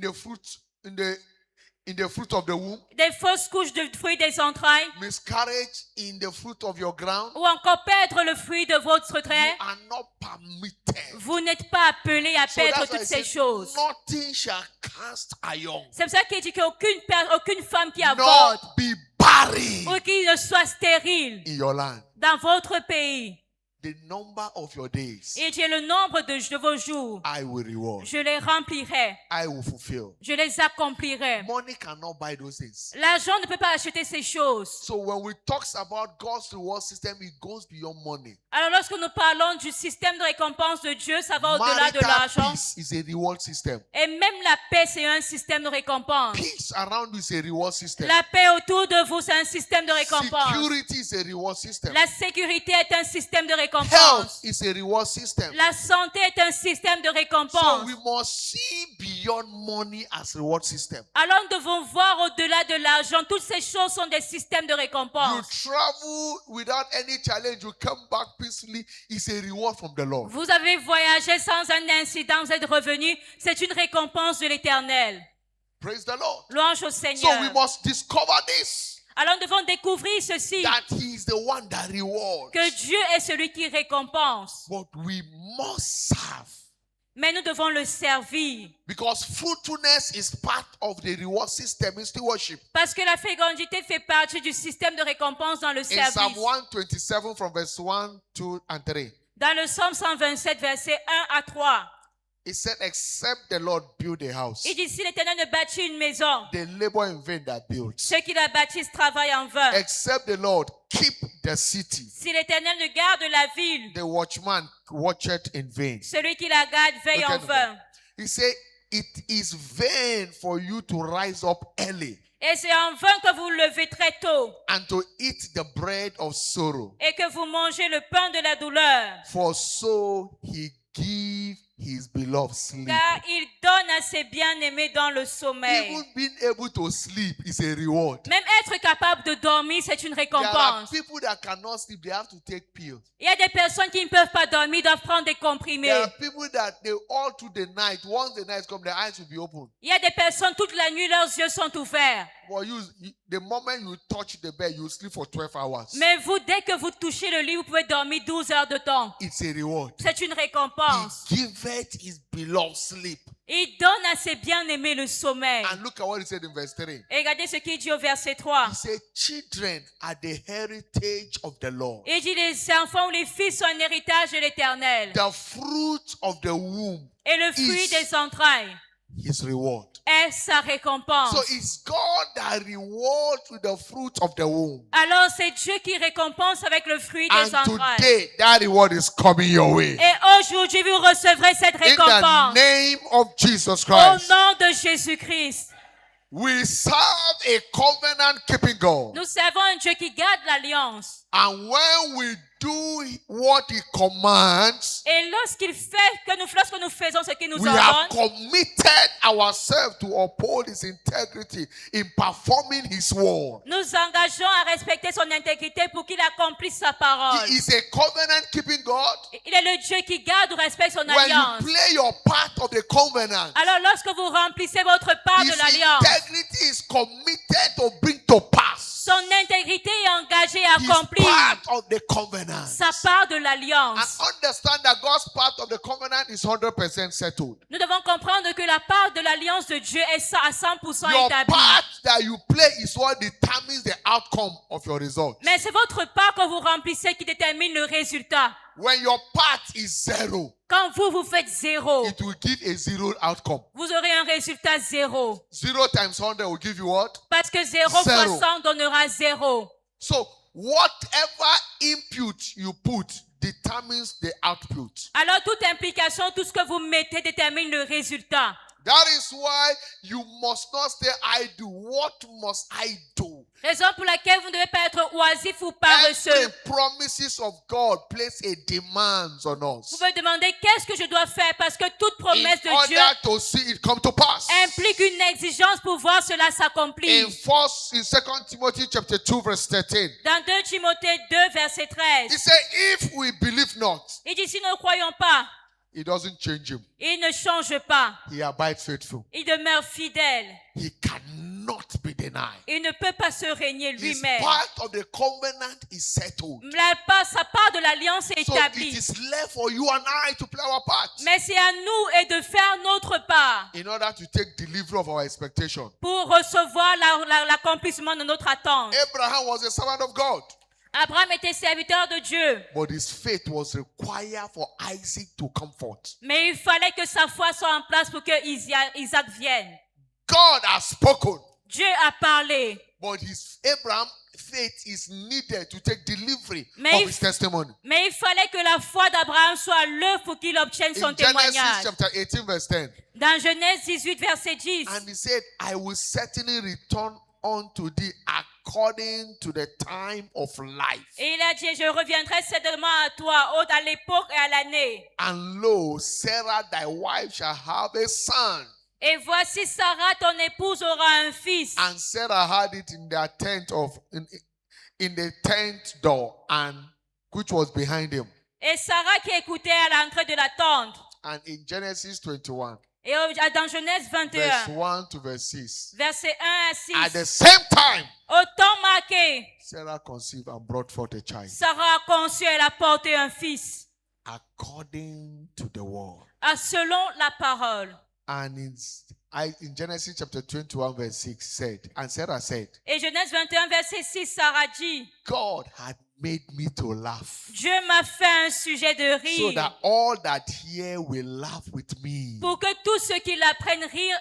the fruit, in the fruit of the womb,
des fausses couches de fruits des entrailles,
miscarriage in the fruit of your ground,
ou encore perdre le fruit de votre
you
trait,
are not permitted.
vous n'êtes pas appelé à
So
perdre
that's why
toutes
it
ces
says,
choses.
nothing shall cast iron,
C'est pour ça qu'il dit qu'aucune femme qui
nor
avorte
be barren
ou qui ne soit stérile
in your land.
dans votre pays.
The number of your days,
Et j'ai le nombre de vos jours.
I will reward.
Je les remplirai.
I will fulfill.
Je les accomplirai.
Money cannot buy those things.
L'argent ne peut pas acheter ces choses.
So when we talk about God's reward system, it goes beyond money.
Alors lorsque nous parlons du système de récompense de Dieu, ça va au-delà de
Marital
l'argent.
peace is a reward system.
Et même la paix, c'est un système de récompense.
Peace around you is a reward system.
La paix autour de vous, c'est un système de récompense.
Security is a reward system.
La sécurité est un système de
Health
récompense.
is a reward system.
La santé est un système de
So
récompense.
we must see beyond money as reward system.
Alors nous devons voir au-delà de l'argent. Toutes ces choses sont des systèmes de
You
récompense.
travel without any challenge, you come back peacefully, it's a reward from the Lord.
Vous avez voyagé sans un incident, vous êtes revenu. C'est une récompense de l'Éternel.
Praise the Lord.
Louange au
So
Seigneur.
we must discover this,
Alors nous devons découvrir ceci,
that He is the one that rewards.
que Dieu est celui qui récompense.
But we must serve.
Mais nous devons le servir.
Because fruitfulness is part of the reward system in stewardship.
Parce que la fécondité fait partie du système de récompense dans le
In Psalm
service.
127 from verse 1, 2, and 3,
Dans le psaume 127, versets 1 à 3,
it said, except the Lord build a house,
il dit, si l'Éternel ne bâtit une maison,
they labor in vain that builds.
ceux qui la bâtissent travaillent en vain.
Except the Lord keep the city,
Si l'Éternel ne garde la ville,
the watchman watcheth in vain.
celui qui la garde veille
Look
en
at
vain.
He said, it is vain for you to rise up early
Et c'est en vain que vous levez très tôt
and to eat the bread of sorrow,
et que vous mangez le pain de la douleur.
for so he give his beloved sleep.
Car il donne à ses bien-aimés dans le sommeil.
Even being able to sleep is a reward.
Même être capable de dormir, c'est une
There are
récompense.
people that cannot sleep, they have to take pills.
Il y a des personnes qui ne peuvent pas dormir, doivent prendre des comprimés.
There are people that they all through the night, once the night comes, their eyes will be open.
Il y a des personnes, toute la nuit, leurs yeux sont ouverts.
But the moment you touch the bed, you sleep for 12 hours.
Mais vous, dès que vous touchez le lit, vous pouvez dormir 12 heures de temps.
It's a reward.
C'est une
He
récompense.
giveth his beloved sleep.
Il donne à ses bien-aimés le sommeil.
And look at what he said in verse 3.
Et regardez ce qu'il dit au verset 3.
He said, children are the heritage of the Lord.
Il dit, les enfants ou les fils sont un héritage de l'Éternel.
The fruit of the womb,
Et le fruit
is
des entrailles
his reward.
est sa récompense.
So it's God that rewards with the fruit of the womb.
Alors c'est Dieu qui récompense avec le fruit des
And
entrailles.
today, that reward is coming your way.
Et aujourd'hui, vous recevrez cette
In the
récompense.
name of Jesus
Au
Christ.
nom de Jésus-Christ.
We serve a covenant keeping God.
Nous servons un Dieu qui garde l'alliance.
And when we do what he commands,
Et lorsque nous faisons ce qu'il nous
we have
ordonne,
committed ourselves to uphold his integrity in performing his word.
nous engageons à respecter son intégrité pour qu'il accomplisse sa parole.
He is a covenant keeping God.
Il est le Dieu qui garde ou respecte son
When you
alliance.
play your part of the covenant,
Alors lorsque vous remplissez votre part
his
de l'alliance,
integrity is committed to bring to pass
son intégrité est engagée à
his
accomplir
part of the covenant.
sa part de
And
l'alliance.
understand that God's part of the covenant is 100% settled.
Nous devons comprendre que la part de l'alliance de Dieu est à 100%
Your
établie.
part that you play is what determines the outcome of your result.
Mais c'est votre part que vous remplissez qui détermine le résultat.
When your part is zero,
Quand vous faites zéro,
it will give a zero outcome.
vous aurez un résultat zéro.
0 times 100 will give you what?
Parce que 0 fois
Zéro.
100 donnera 0.
So whatever input you put determines the output.
Alors toute implication, tout ce que vous mettez détermine le résultat.
That is why you must not say, I do. What must I do?
Raison pour laquelle vous ne devez pas être oisif ou
Every
paresseux.
promises of God place a demand on us
Vous pouvez demander qu'est-ce que je dois faire parce que toute
in
promesse de Dieu
order to see it come to pass.
implique une exigence pour voir cela s'accomplir.
In 2 Timothy chapter 2 verse 13,
Dans 2 Timothée 2, verset 13,
he said, if we believe not,
il dit si nous ne croyons pas,
it doesn't change him.
il ne change pas.
He abides faithful.
Il demeure fidèle.
He cannot deny.
Il ne peut pas se régner
His
lui-même.
part of the covenant is settled.
Sa part de l'alliance est
So it
établie.
is left for you and I to play our part
Mais c'est à nous et de faire notre part
in order to take delivery of our expectation.
pour recevoir l'accomplissement de notre attente.
Abraham was a servant of God,
Abraham était serviteur de Dieu,
but his faith was required for Isaac to come forth.
mais il fallait que sa foi soit en place pour que Isaac vienne.
God has spoken,
Dieu a parlé,
but Abraham's faith is needed to take delivery
Mais
of his testimony.
mais il fallait que la foi d'Abraham soit à l'œuvre pour qu'il obtienne son
In Genesis
témoignage.
chapter 18 verse 10,
Dans Genèse 18, verset 10,
and he said, I will certainly return unto thee according to the time of life.
et il a dit, je reviendrai certainement à toi, à l'époque et à l'année.
And lo, Sarah thy wife shall have a son.
Et voici Sarah, ton épouse, aura un fils.
And Sarah had it in their in the tent door, and which was behind him.
Et Sarah qui écoutait à l'entrée de la tente.
And in Genesis 21,
Et dans Genèse
verse
21,
1 to verse 6,
verset 1 à
at the
6,
same time,
au temps marqué,
Sarah conceived and brought forth a child,
Sarah a conçu et elle a porté un fils,
according to the word.
selon la parole.
And in Genesis chapter 21, verse 6 said, and Sarah said,
Et Genèse 21, verset 6, Sarah dit,
God had made me to laugh,
Dieu m'a fait un sujet de
so
rire,
that all that hear will laugh with me.
pour que tous ceux qui l'apprennent rire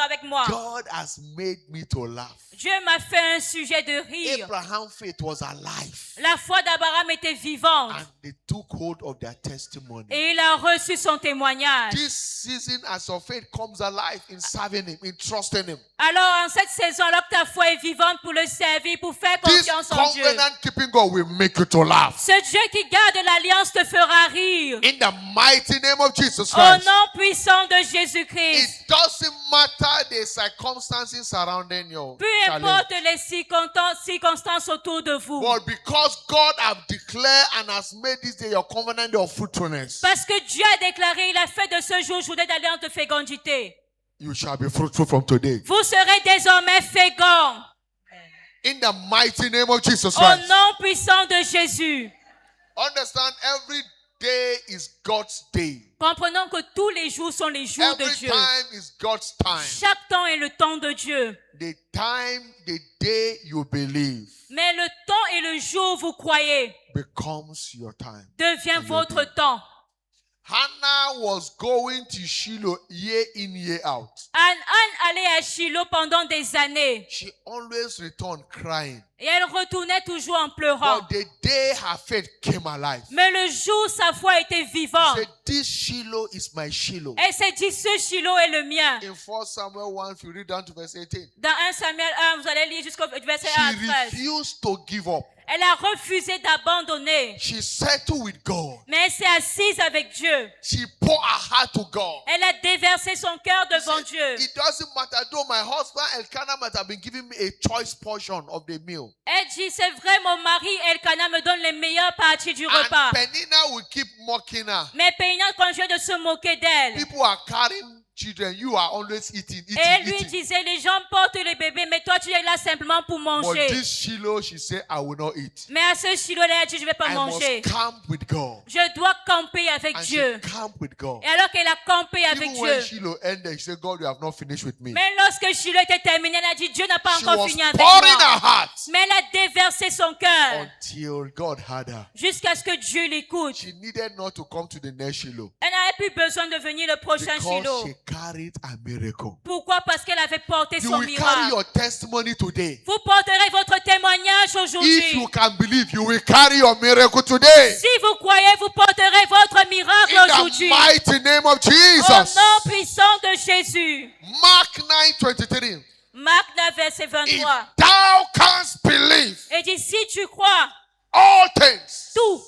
avec moi.
God has made me to laugh.
Dieu m'a fait un sujet de rire.
Abraham's faith was alive,
La foi d'Abraham était vivante
and they took hold of their testimony.
et il a reçu son témoignage.
This season, as your faith comes alive in serving Him, in trusting Him,
Alors en cette saison, alors que ta foi est vivante pour le servir, pour faire
this
confiance en Dieu,
covenant-keeping God will make you to laugh.
ce Dieu qui garde l'alliance te fera rire.
In the mighty name of Jesus
Au
Christ.
nom puissant de Jésus-Christ.
It doesn't matter the circumstances surrounding you.
Peu importe les circonstances autour de vous.
But because God have declared and has made this day your covenant day of fruitfulness,
Parce que Dieu a déclaré, il a fait de ce jour journée d'alliance de fécondité.
you shall be fruitful from today.
Vous serez désormais féconds.
In the mighty name of Jesus
Au
Christ.
nom puissant de Jésus.
Understand, every day is God's day.
Comprenons que tous les jours sont les jours de
Every
Dieu.
time is God's time.
Chaque temps est le temps de Dieu.
The day you believe
Mais le temps et le jour où vous croyez
becomes your time.
devient
And
votre
your day.
temps.
Hannah was going to Shiloh year in, year out.
Anne allait à Shiloh pendant des années.
She always returned crying.
Et elle retournait toujours en pleurant.
But the day her faith came alive,
Mais le jour, sa foi était vivante.
she said, this Shiloh is my Shiloh.
Elle s'est dit, ce Shiloh est le mien.
In 1 Samuel 1, if you read down to verse 18,
Dans 1 Samuel 1, vous allez lire jusqu'au verset 1 à
she
13.
refused to give up.
Elle a refusé d'abandonner.
She settled with God.
Mais elle s'est assise avec Dieu.
She poured her heart to God.
Elle a déversé son cœur devant
Said,
Dieu.
it doesn't matter, though my husband Elkanah might have been giving me a choice portion of the meal.
Elle dit, c'est vrai, mon mari Elkanah me donne les meilleures parties du repas.
And Penina will keep mocking her.
Mais Péniel continuait de se moquer d'elle.
People are carrying children. You are always eating.
Et elle lui
eating.
disait, les gens portent les bébés, mais toi tu es là simplement pour
But
manger.
this Shiloh, she said, I will not eat.
Mais à ce Shiloh, elle a dit, je ne vais pas
I
manger.
must camp with God.
Je dois camper avec
And
Dieu.
she camped with God.
Et alors qu'elle a campé avec
Even when
Dieu,
Shiloh ended, she said, God, you have not finished with me.
mais lorsque Shiloh était terminé, elle a dit, Dieu n'a pas
She
encore
was
fini avec
pouring
moi.
her heart
Mais elle a déversé son cœur
until God had her.
jusqu'à ce que Dieu l'écoute.
She needed not to come to the next Shiloh
Elle n'avait plus besoin de venir le prochain
because
Shiloh.
she carried a miracle.
Pourquoi? Parce qu'elle avait porté
You
son
will carry
miracle.
your testimony today.
Vous porterez votre témoignage
If you
aujourd'hui.
can believe, you will carry your miracle today.
Si vous croyez, vous porterez votre miracle
In the
aujourd'hui.
mighty name of
Au
Jesus.
nom puissant de Jésus.
Mark 9:23.
Marc 9, verset
If
23.
thou canst believe
Et dit, si tu crois,
all things,
tout,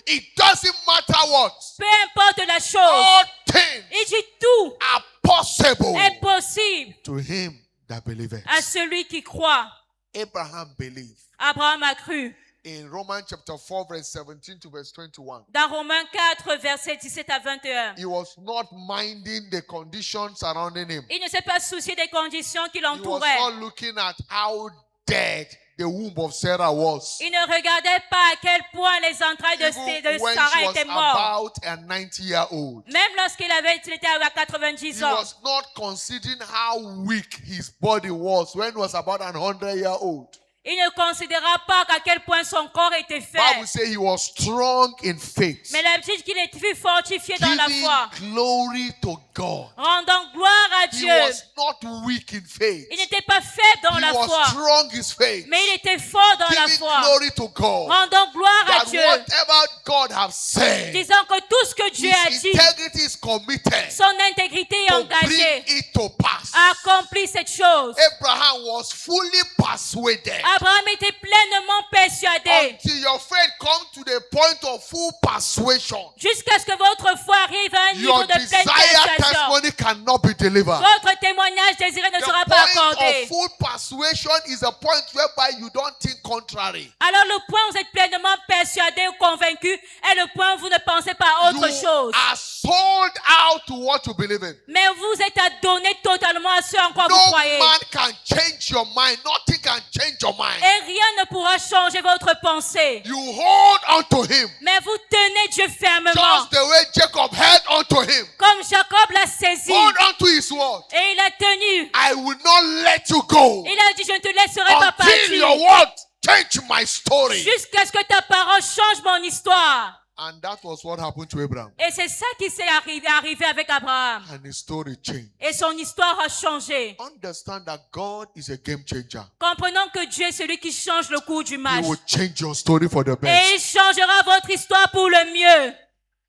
it doesn't matter what,
peu importe la chose,
all things
il dit tout
are possible
est possible
to him that believeth.
à celui qui croit.
Abraham believed.
Abraham a cru.
in Romans chapter 4, verse 17 to verse 21.
Dans Romains 4, versets 17 à 21.
He was not minding the conditions surrounding him.
Il ne s'est pas soucié des conditions qui
He was
l'entouraient.
not looking at how dead the womb of Sarah was.
Il ne regardait pas à quel point les entrailles
Even
de
when
Sarah
she was
étaient mortes.
about a 90-year-old.
Même lorsqu'il était à 90
He
ans.
was not considering how weak his body was when he was about 100-year-old.
Il ne considéra pas à quel point son corps était
Bible
faible.
says he was strong in faith,
Mais la Bible dit qu'il était fortifié dans la
giving
foi.
glory to God.
Rendant gloire à
He
Dieu.
was not weak in faith.
Il n'était pas faible dans
He
la
was
foi.
strong in faith,
Mais il était fort dans la
giving
foi.
glory to God.
Rendant gloire à
That
Dieu.
whatever God has said,
Disant que tout ce que Dieu a
his
dit,
integrity is committed
son intégrité est
to bring
engagée
it to pass.
à accomplir cette chose.
Abraham was fully persuaded.
Abraham était pleinement persuadé.
Until your faith comes to the point of full persuasion,
Jusqu'à ce que votre foi arrive à un niveau
your
de pleine
desired
persuasion.
testimony cannot be delivered.
Votre témoignage désiré ne
The
sera pas
point
accordé.
of full persuasion is a point whereby you don't think contrary.
Alors le point où vous êtes pleinement persuadé ou convaincu est le point où vous ne pensez pas à autre
You
chose.
are sold out to what you believe in.
Mais vous êtes à donner totalement à ce en quoi vous
No
croyez.
man can change your mind. Nothing can change your mind.
Et rien ne pourra changer votre pensée.
You hold on to him
Mais vous tenez Dieu fermement.
just the way Jacob held on to him.
Comme Jacob l'a saisi.
Hold on to his word.
Et il a tenu.
I will not let you go
Il a dit, je ne te laisserai pas
until your
partir.
word change my story.
Jusqu'à ce que ta parole change mon histoire.
And that was what happened to Abraham.
Et c'est ça qui s'est arrivé avec Abraham.
And his story changed.
Et son histoire a changé.
Understand that God is a game changer.
Comprenons que Dieu est celui qui change le cours du
He
match.
will change your story for the
Et
best.
il changera votre histoire pour le mieux.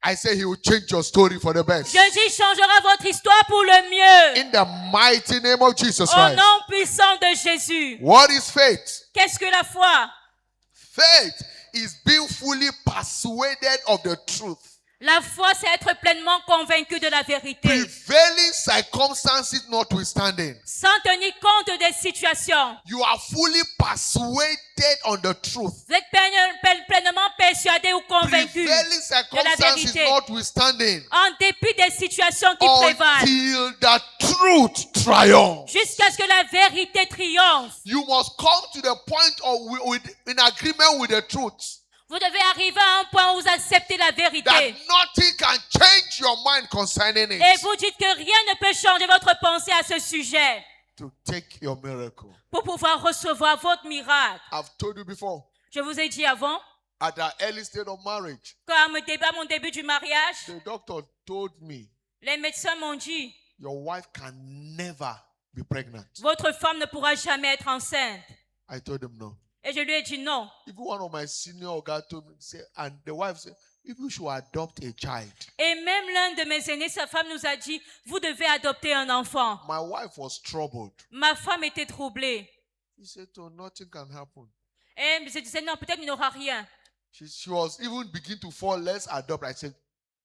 I say he will change your story for the best.
Je dis, il changera votre histoire pour le mieux.
In the mighty name of Jesus
Au
Christ.
nom puissant de Jésus.
What is faith?
Qu'est-ce que la foi?
Faith is being fully persuaded of the truth.
La foi, c'est être pleinement convaincu de la vérité.
Prevailing circumstances notwithstanding.
Sans tenir compte des situations.
You are fully persuaded on the truth.
Vous êtes pleinement persuadé ou convaincu
Prevailing circumstances
vérité.
notwithstanding.
en dépit des situations qui prévalent.
Until the truth triumphs.
Jusqu'à ce que la vérité triomphe.
You must come to the point of in agreement with the truth.
Vous devez arriver à un point où vous acceptez la
That
vérité.
nothing can change your mind concerning it.
Et vous dites que rien ne peut changer votre pensée à ce sujet.
To take your miracle.
Pour pouvoir recevoir votre miracle.
I've told you before,
Je vous ai dit avant,
at the early stage of marriage,
à mon début du mariage,
the doctor told me,
les médecins m'ont dit,
your wife can never be pregnant.
votre femme ne pourra jamais être enceinte.
I told him no.
Et je lui ai dit non.
Even one of my senior guys told me, say, and the wife said, if you should adopt a child.
Et même l'un de mes aînés, sa femme nous a dit, vous devez adopter un enfant.
My wife was troubled.
Ma femme était troublée.
He said, oh, nothing can happen.
Et je disais, non, peut-être il n'y aura rien.
She was even beginning to fall, let's adopt. I said,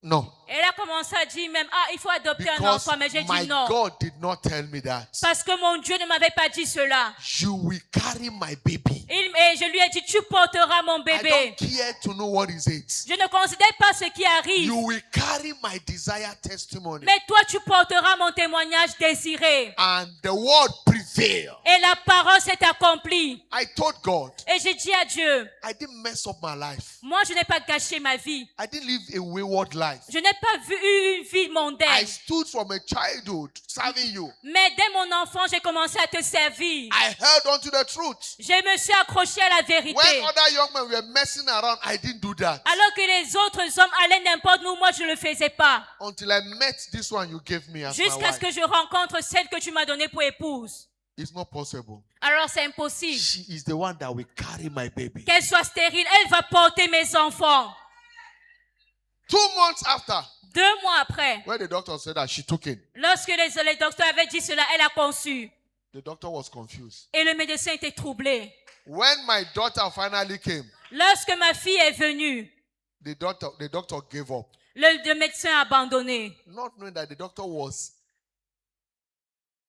no.
Elle a commencé à dire même, il faut adopter un
Because
enfant. Mais j'ai
my
dit non.
God did not tell me that.
Parce que mon Dieu ne m'avait pas dit cela.
You will carry my baby.
Et je lui ai dit, tu porteras mon
I
bébé.
don't care to know what is it.
Je ne considère pas ce qui arrive.
You will carry my desired testimony.
Mais toi, tu porteras mon témoignage désiré.
And the word prevail.
Et la parole s'est accomplie.
I told God,
Et j'ai dit à Dieu,
I didn't mess up my life.
moi, je n'ai pas gâché ma vie.
I didn't live a wayward life.
Je n'ai pas eu une vie
I
mondaine.
stood from a childhood serving you.
Mais dès mon enfant, j'ai commencé à te servir.
I held on to the truth.
Je me suis accroché à la vérité.
When other young men were messing around, I didn't do that.
Alors que les autres hommes allaient n'importe où, moi, je ne le faisais pas.
Until I met this one you gave me as my
Jusqu'à ce
wife.
que je rencontre celle que tu m'as donnée pour épouse.
It's not possible.
Alors c'est impossible.
She is the one that will carry my baby.
Qu'elle soit stérile, elle va porter mes enfants.
2 months after,
2 mois après,
when the doctor said that she took it,
lorsque les docteurs avaient dit cela, elle a conçu.
the doctor was confused.
Et le médecin était troublé.
When my daughter finally came,
Lorsque ma fille est venue,
the doctor gave up.
le médecin a abandonné.
Not knowing that the doctor was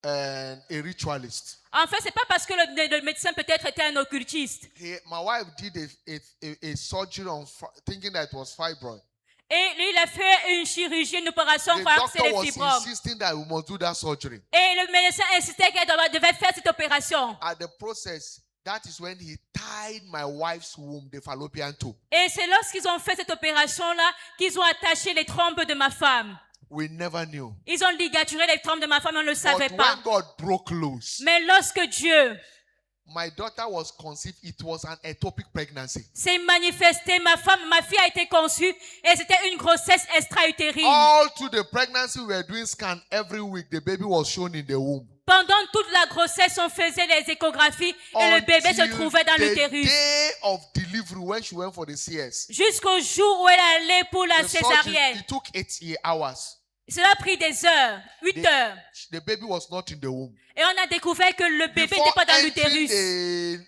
a ritualist.
En fait, c'est pas parce que le médecin peut-être était un occultiste.
My wife did a surgery on thinking that it was fibroid.
Et lui, il a fait une chirurgie, une opération,
The
croyant que c'est
doctor
les
was
fibromes.
insisting that we must do that surgery.
Et le médecin insistait qu'elle devait faire cette opération.
At the process, that is when he tied my wife's womb, the fallopian tube.
Et c'est lorsqu'ils ont fait cette opération-là qu'ils ont attaché les trompes de ma femme.
We never knew.
Ils ont ligaturé les trompes de ma femme, on ne le savait
But
pas.
when God broke loose,
Mais lorsque Dieu
my daughter was conceived, it was an ectopic pregnancy.
s'est manifesté, ma fille a été conçue et c'était une grossesse extra-utérine.
All through the pregnancy, we were doing scan every week. The baby was shown in the womb.
Pendant toute la grossesse, on faisait les échographies et le bébé se trouvait dans
the
l'utérus.
day of delivery, when she went for the CS,
Jusqu'au jour où elle allait pour la
the surgery,
césarienne.
it took 8 hours.
Cela a pris des heures, 8 heures.
The baby was not in the womb.
Et on a découvert que le bébé
Before
n'était pas dans
entering
l'utérus.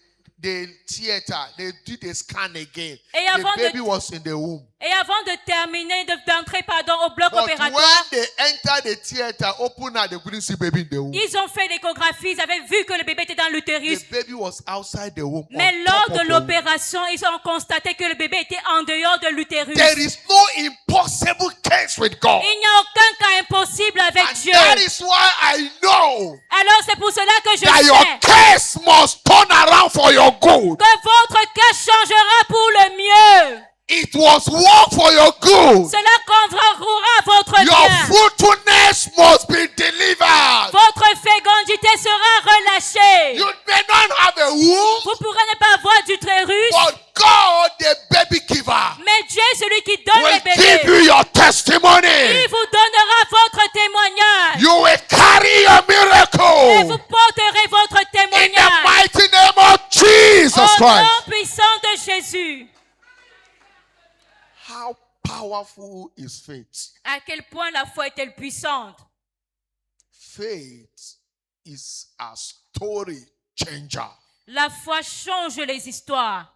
the theater, they did a scan again.
Et
The
avant de-
baby was in the womb.
Et avant de terminer, d'entrer au bloc
But
opératoire,
when they entered the theater, open out, they couldn't see baby in the womb.
ils ont fait l'échographie, ils avaient vu que le bébé était dans l'utérus.
The baby was outside the womb.
Mais
on
lors
top
de
of the womb.
l'opération, ils ont constaté que le bébé était en dehors de l'utérus.
There is no impossible case with God.
Il n'y a aucun cas impossible avec
And
Dieu.
that is why I know
Alors c'est pour cela que je
that your
sais
case must turn around for your good.
que votre cas changera pour le mieux.
It was work for your good.
Cela converra votre
Your
bien.
fruitfulness must be delivered.
Votre fécondité sera relâchée.
You may not have a womb,
Vous pourrez ne pas avoir d'utérus,
but God, the baby giver,
mais Dieu est celui qui donne
will
les
give
bébés.
you your testimony.
Il vous donnera votre témoignage.
You will carry your
Et vous
miracle
porterez votre
in the
témoignage.
mighty name of Jesus
Au nom
Christ.
puissant de Jésus.
How powerful is faith?
À quel point la foi est-elle puissante?
Faith is a story changer.
La foi change les histoires.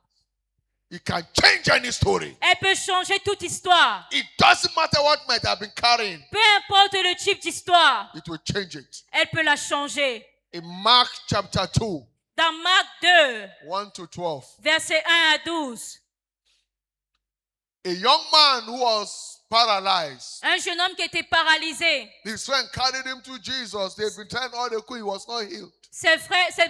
It can change any story.
Elle peut changer toute histoire.
It doesn't matter what might have been carrying,
Peu importe le type d'histoire,
it will change it.
elle peut la changer.
In Mark chapter 2,
Dans Marc 2,
1 to 12,
versets 1 à 12,
a young man who was paralyzed,
un jeune homme qui était paralysé,
his friend carried him to Jesus. They've been trying all they could, he was not healed.
ses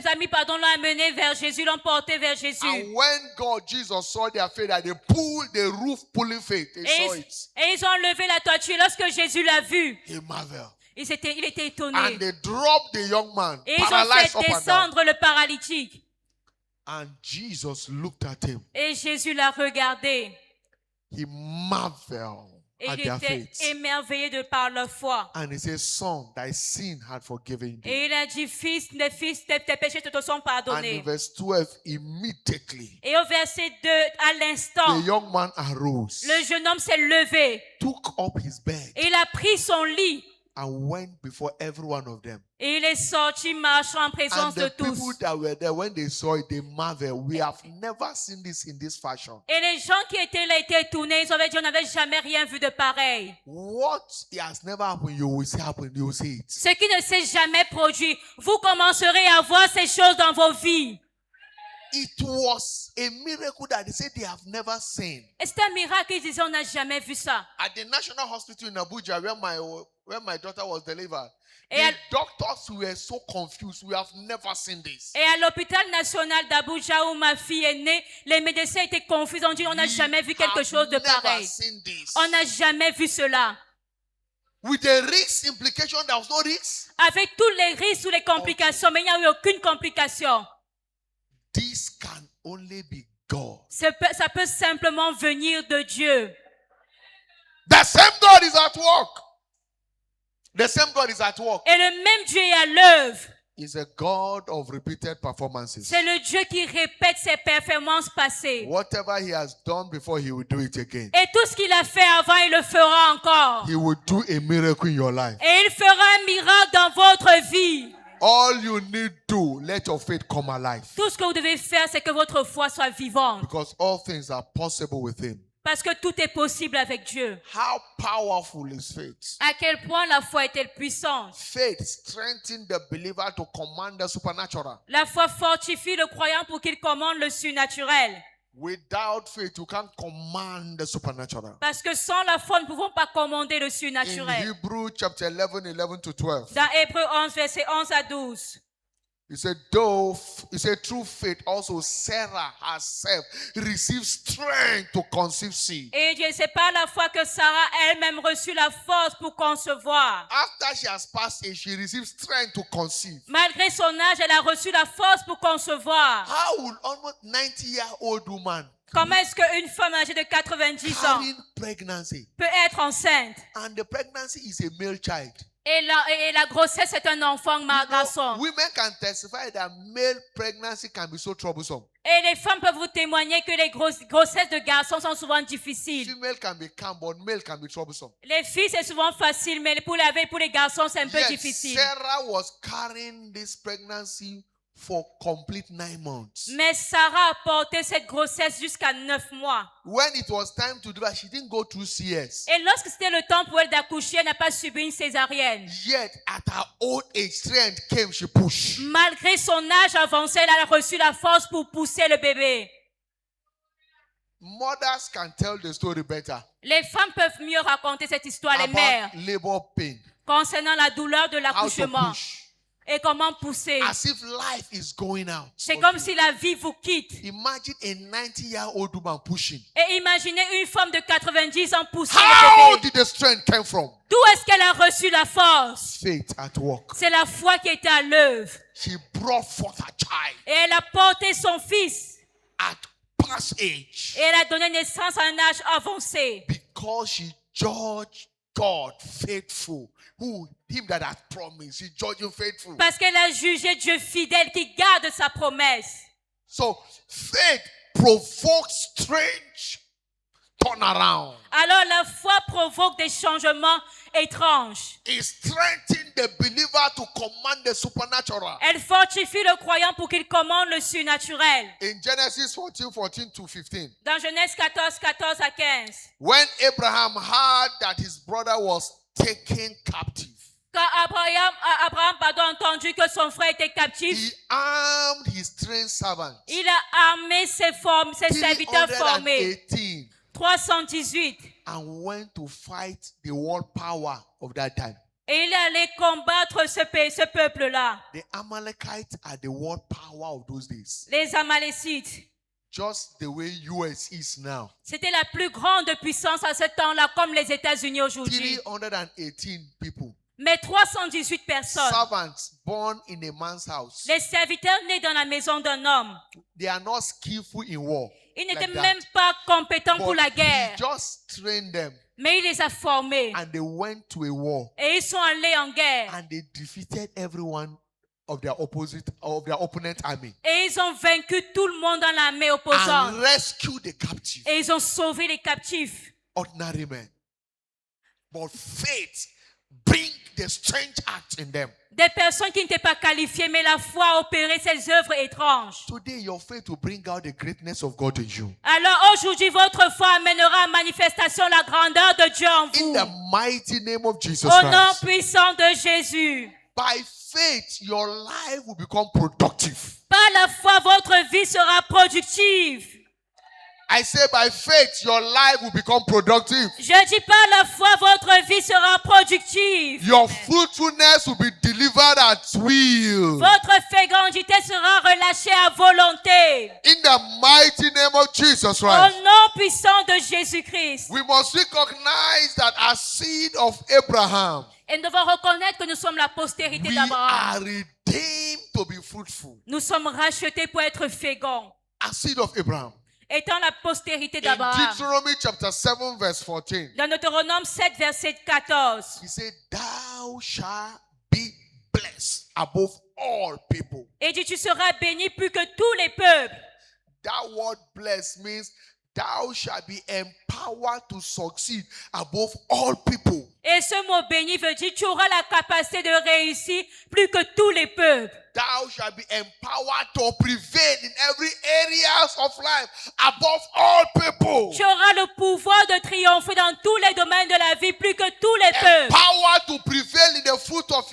amis, l'ont amené vers Jésus, l'ont porté vers Jésus.
And when Jesus saw their faith, that they pulled the roof pulling faith, they saw it.
Et ils ont levé la toiture. Lorsque Jésus l'a vu,
He marveled.
il était étonné.
And they dropped the young man,
Et ils ont
paralyzed
fait
up and down.
descendre le paralytique.
And Jesus looked at him.
Et Jésus l'a regardé.
He marveled
Et
at
il
their
était
faith.
émerveillé de par leur foi.
And he said, Son, thy sin had forgiven thee.
Et il a dit, fils, tes péchés te sont
And in
pardonnés.
verse 12, immediately,
Et au verset 2, à l'instant,
the young man arose,
le jeune homme s'est levé.
took up his bed,
Et il a pris son lit.
and went before every one of them.
Et il est sorti marchant en présence
And
de
the people
tous.
that were there, when they saw it, they marveled. We have never seen this in this fashion.
Et les gens qui étaient là étaient étonnés. Ils avaient dit, on n'avait jamais rien vu de pareil.
What has never happened, you will see happen. You will see it.
Ce qui ne s'est jamais produit, vous commencerez à voir ces choses dans vos vies.
It was a miracle that they said they have never seen.
Et c'est un miracle, ils disaient, on n'a jamais vu ça.
At the National Hospital in Abuja, where my daughter was delivered,
Et
the
à-
doctors were so confused. We have never seen this.
Et à l'hôpital national d'Abuja où ma fille est née, les médecins étaient confus. Ils ont dit, on n'a jamais vu quelque chose de
Never
pareil.
seen this.
On n'a jamais vu cela.
With the risk implication, there was no risk.
Avec tous les risques ou les complications, mais il n'y a eu aucune complication.
This can only be God.
Ça peut simplement venir de Dieu.
The same God is at work. The same God is at work.
Et le même Dieu est à l'œuvre.
He's a God of repeated performances.
C'est le Dieu qui répète ses performances passées.
Whatever he has done before, he will do it again.
Et tout ce qu'il a fait avant, il le fera encore.
He will do a miracle in your life.
Et il fera un miracle dans votre vie.
All you need to let your faith come alive.
Tout ce que vous devez faire, c'est que votre foi soit vivante.
Because all things are possible with him.
Parce que tout est possible avec Dieu.
How powerful is faith?
À quel point la foi est-elle puissante?
Faith strengthens the believer to command the supernatural.
La foi fortifie le croyant pour qu'il commande le surnaturel.
Without faith, you can't command the supernatural.
Parce que sans la foi, nous ne pouvons pas commander le
In
surnaturel.
Hebrew chapter 11 to 12,
Dans Hébreux 11, versets 11 à 12.
he said, through faith also Sarah herself received strength to conceive seed.
Et Dieu, c'est par la foi que Sarah elle-même reçut la force pour concevoir.
After she has passed age, she received strength to conceive.
Malgré son âge, elle a reçu la force pour concevoir.
How would almost 90-year-old woman
Comment est-ce qu'une femme âgée de 90 ans
carrying pregnancy,
peut être enceinte?
and the pregnancy is a male child?
Et la grossesse est un enfant
You know,
garçon.
women can testify that male pregnancy can be so troublesome.
Et les femmes peuvent vous témoigner que les grossesses de garçons sont souvent difficiles.
Female can be calm, but male can be troublesome.
Les filles, c'est souvent facile, mais pour les garçons, c'est un peu
Yet
difficile.
Sarah was carrying this pregnancy for complete 9 months.
Mais Sarah a porté cette grossesse jusqu'à 9 mois.
When it was time to deliver, she didn't go through CS.
Et lorsque c'était le temps pour elle d'accoucher, elle n'a pas subi une césarienne.
Yet at her old age, strength came, she pushed.
Malgré son âge avancé, elle a reçu la force pour pousser le bébé.
Mothers can tell the story better
Les femmes peuvent mieux raconter cette histoire, les mères,
about labor pain,
concernant la douleur de
how to
l'accouchement
push,
et comment pousser.
as if life is going out.
C'est comme si la vie vous quitte.
Imagine a 90-year-old woman pushing.
Et imaginez une femme de 90 ans pousser
How
le bébé.
did the strength come from?
D'où est-ce qu'elle a reçu la force?
Faith at work.
C'est la foi qui était à l'œuvre.
She brought forth her child
Et elle a porté son fils.
at past age
Et elle a donné naissance à un âge avancé.
because she judged God faithful. Him that has promised, she judged him faithful.
Parce qu'elle a jugé Dieu fidèle qui garde sa promesse.
So faith provokes strange turnaround.
Alors la foi provoque des changements étranges.
It strengthens the believer to command the supernatural.
Elle fortifie le croyant pour qu'il commande le surnaturel.
In Genesis 14 to 15,
Dans Genèse 14, 14 à 15.
when Abraham heard that his brother was taken captive,
Quand Abraham a entendu que son frère était captif,
he armed his trained servants,
il a armé ses serviteurs formés,
318,
318.
and went to fight the world power of that time.
Et il est allé combattre ce peuple-là,
The Amalekites are the world power of those days.
les Amalécites.
Just the way US is now.
C'était la plus grande puissance à ce temps-là, comme les États-Unis aujourd'hui.
318 people.
Mais 318 personnes,
Servants born in a man's house.
les serviteurs nés dans la maison d'un homme,
They are not skillful in war.
ils n'étaient
like that.
même pas compétents pour
But
la
he
guerre.
just trained them
Mais il les a formés.
and they went to a war
Et ils sont allés en guerre.
and they defeated everyone of their opponent army
Et ils ont vaincu tout le monde dans l'armée opposante.
and rescued the captive,
Et ils ont sauvé les captifs.
ordinary men. But faith bring the strange act in them.
Des personnes qui n'étaient pas qualifiées, mais la foi a opéré ces œuvres étranges.
Today, your faith will bring out the greatness of God in you.
Alors aujourd'hui, votre foi amènera à manifestation la grandeur de Dieu en
In
vous.
the mighty name of Jesus
Au nom
Christ.
puissant de Jésus.
By faith, your life will become productive.
Par la foi, votre vie sera productive.
I say, by faith, your life will become productive.
Je dis par la foi, votre vie sera productive.
Your fruitfulness will be delivered at will.
Votre fécondité sera relâchée à volonté.
In the mighty name of Jesus
Au
Christ.
nom puissant de Jésus-Christ.
We must recognize that as seed of Abraham,
Et nous devons reconnaître que nous sommes la postérité
we
d'Abraham.
are redeemed to be fruitful.
Nous sommes rachetés pour être féconds.
As seed of Abraham.
Étant la postérité
In
d'Abraham.
Deuteronomy chapter 7 verse 14,
Dans Deutéronome 7, verset 14.
he said, thou shalt be blessed above all people.
Et dit, tu seras béni plus que tous les peuples.
That word blessed means thou shalt be empowered to succeed above all people.
Et ce mot béni veut dire tu auras la capacité de réussir plus que tous les peuples.
Thou shalt be empowered to prevail in every areas of life above all people.
Tu auras le pouvoir de triompher dans tous les domaines de la vie plus que tous les peuples.
Empowered to prevail in the fruit of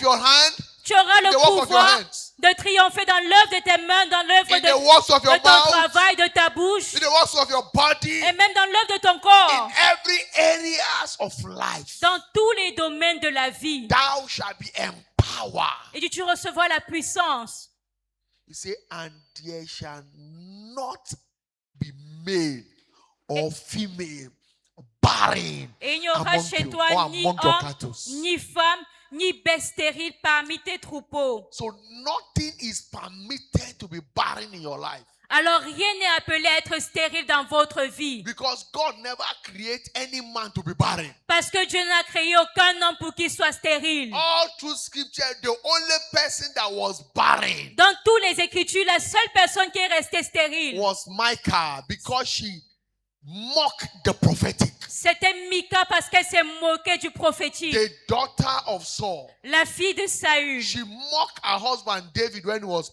your hand,
Tu auras le
the work of your
pouvoir
hands,
de triompher dans l'œuvre de tes mains, dans l'œuvre
in the works of
de
your
ton
mouth,
travail, de ta bouche,
in the works of your body,
et même dans l'œuvre de ton corps.
in every areas of life.
Dans tous les domaines de la vie.
Thou shalt be empowered.
Et tu recevras la puissance.
He said, and there shall not be male or female barren
Et il n'y aura
among
chez
you
toi
or
ni
among your
homme,
cattle.
ni femme, ni bête stérile parmi tes troupeaux.
So nothing is permitted to be barren in your life.
Alors rien n'est appelé à être stérile dans votre vie.
Because God never created any man to be barren.
Parce que Dieu n'a créé aucun homme pour qu'il soit stérile.
All through scripture, the only person that was barren
Dans toutes les Écritures, la seule personne qui est restée stérile,
was Micah, because she mocked the prophetic.
c'était Mika parce qu'elle s'est moquée du prophétique.
The daughter of Saul.
La fille de Saül.
She mocked her husband David when he was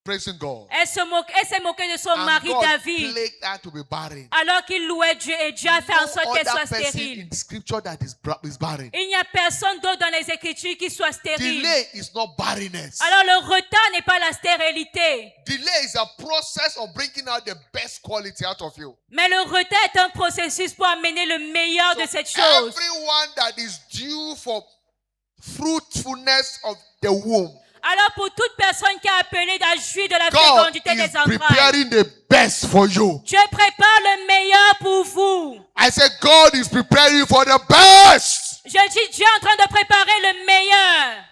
praising God.
Elle s'est moquée de son
And
mari
God
David.
plagued her to be barren.
Alors qu'il louait Dieu et Dieu a fait en sorte
No
qu'elle soit
other person
stérile.
in scripture that is barren.
Il n'y a personne d'autre dans les Écritures qui soit stérile.
Delay is not barrenness.
Alors le retard n'est pas la stérilité.
Delay is a process of bringing out the best quality out of you.
Mais le retard est un processus pour amener le meilleur de cette chose.
Everyone that is due for fruitfulness of the womb,
Alors pour toute personne qui a appelé à jouir de la
God
fécondité
is
des entrailles,
preparing the best for you.
Dieu prépare le meilleur pour vous.
I said God is preparing for the best.
Je dis Dieu est en train de préparer le meilleur.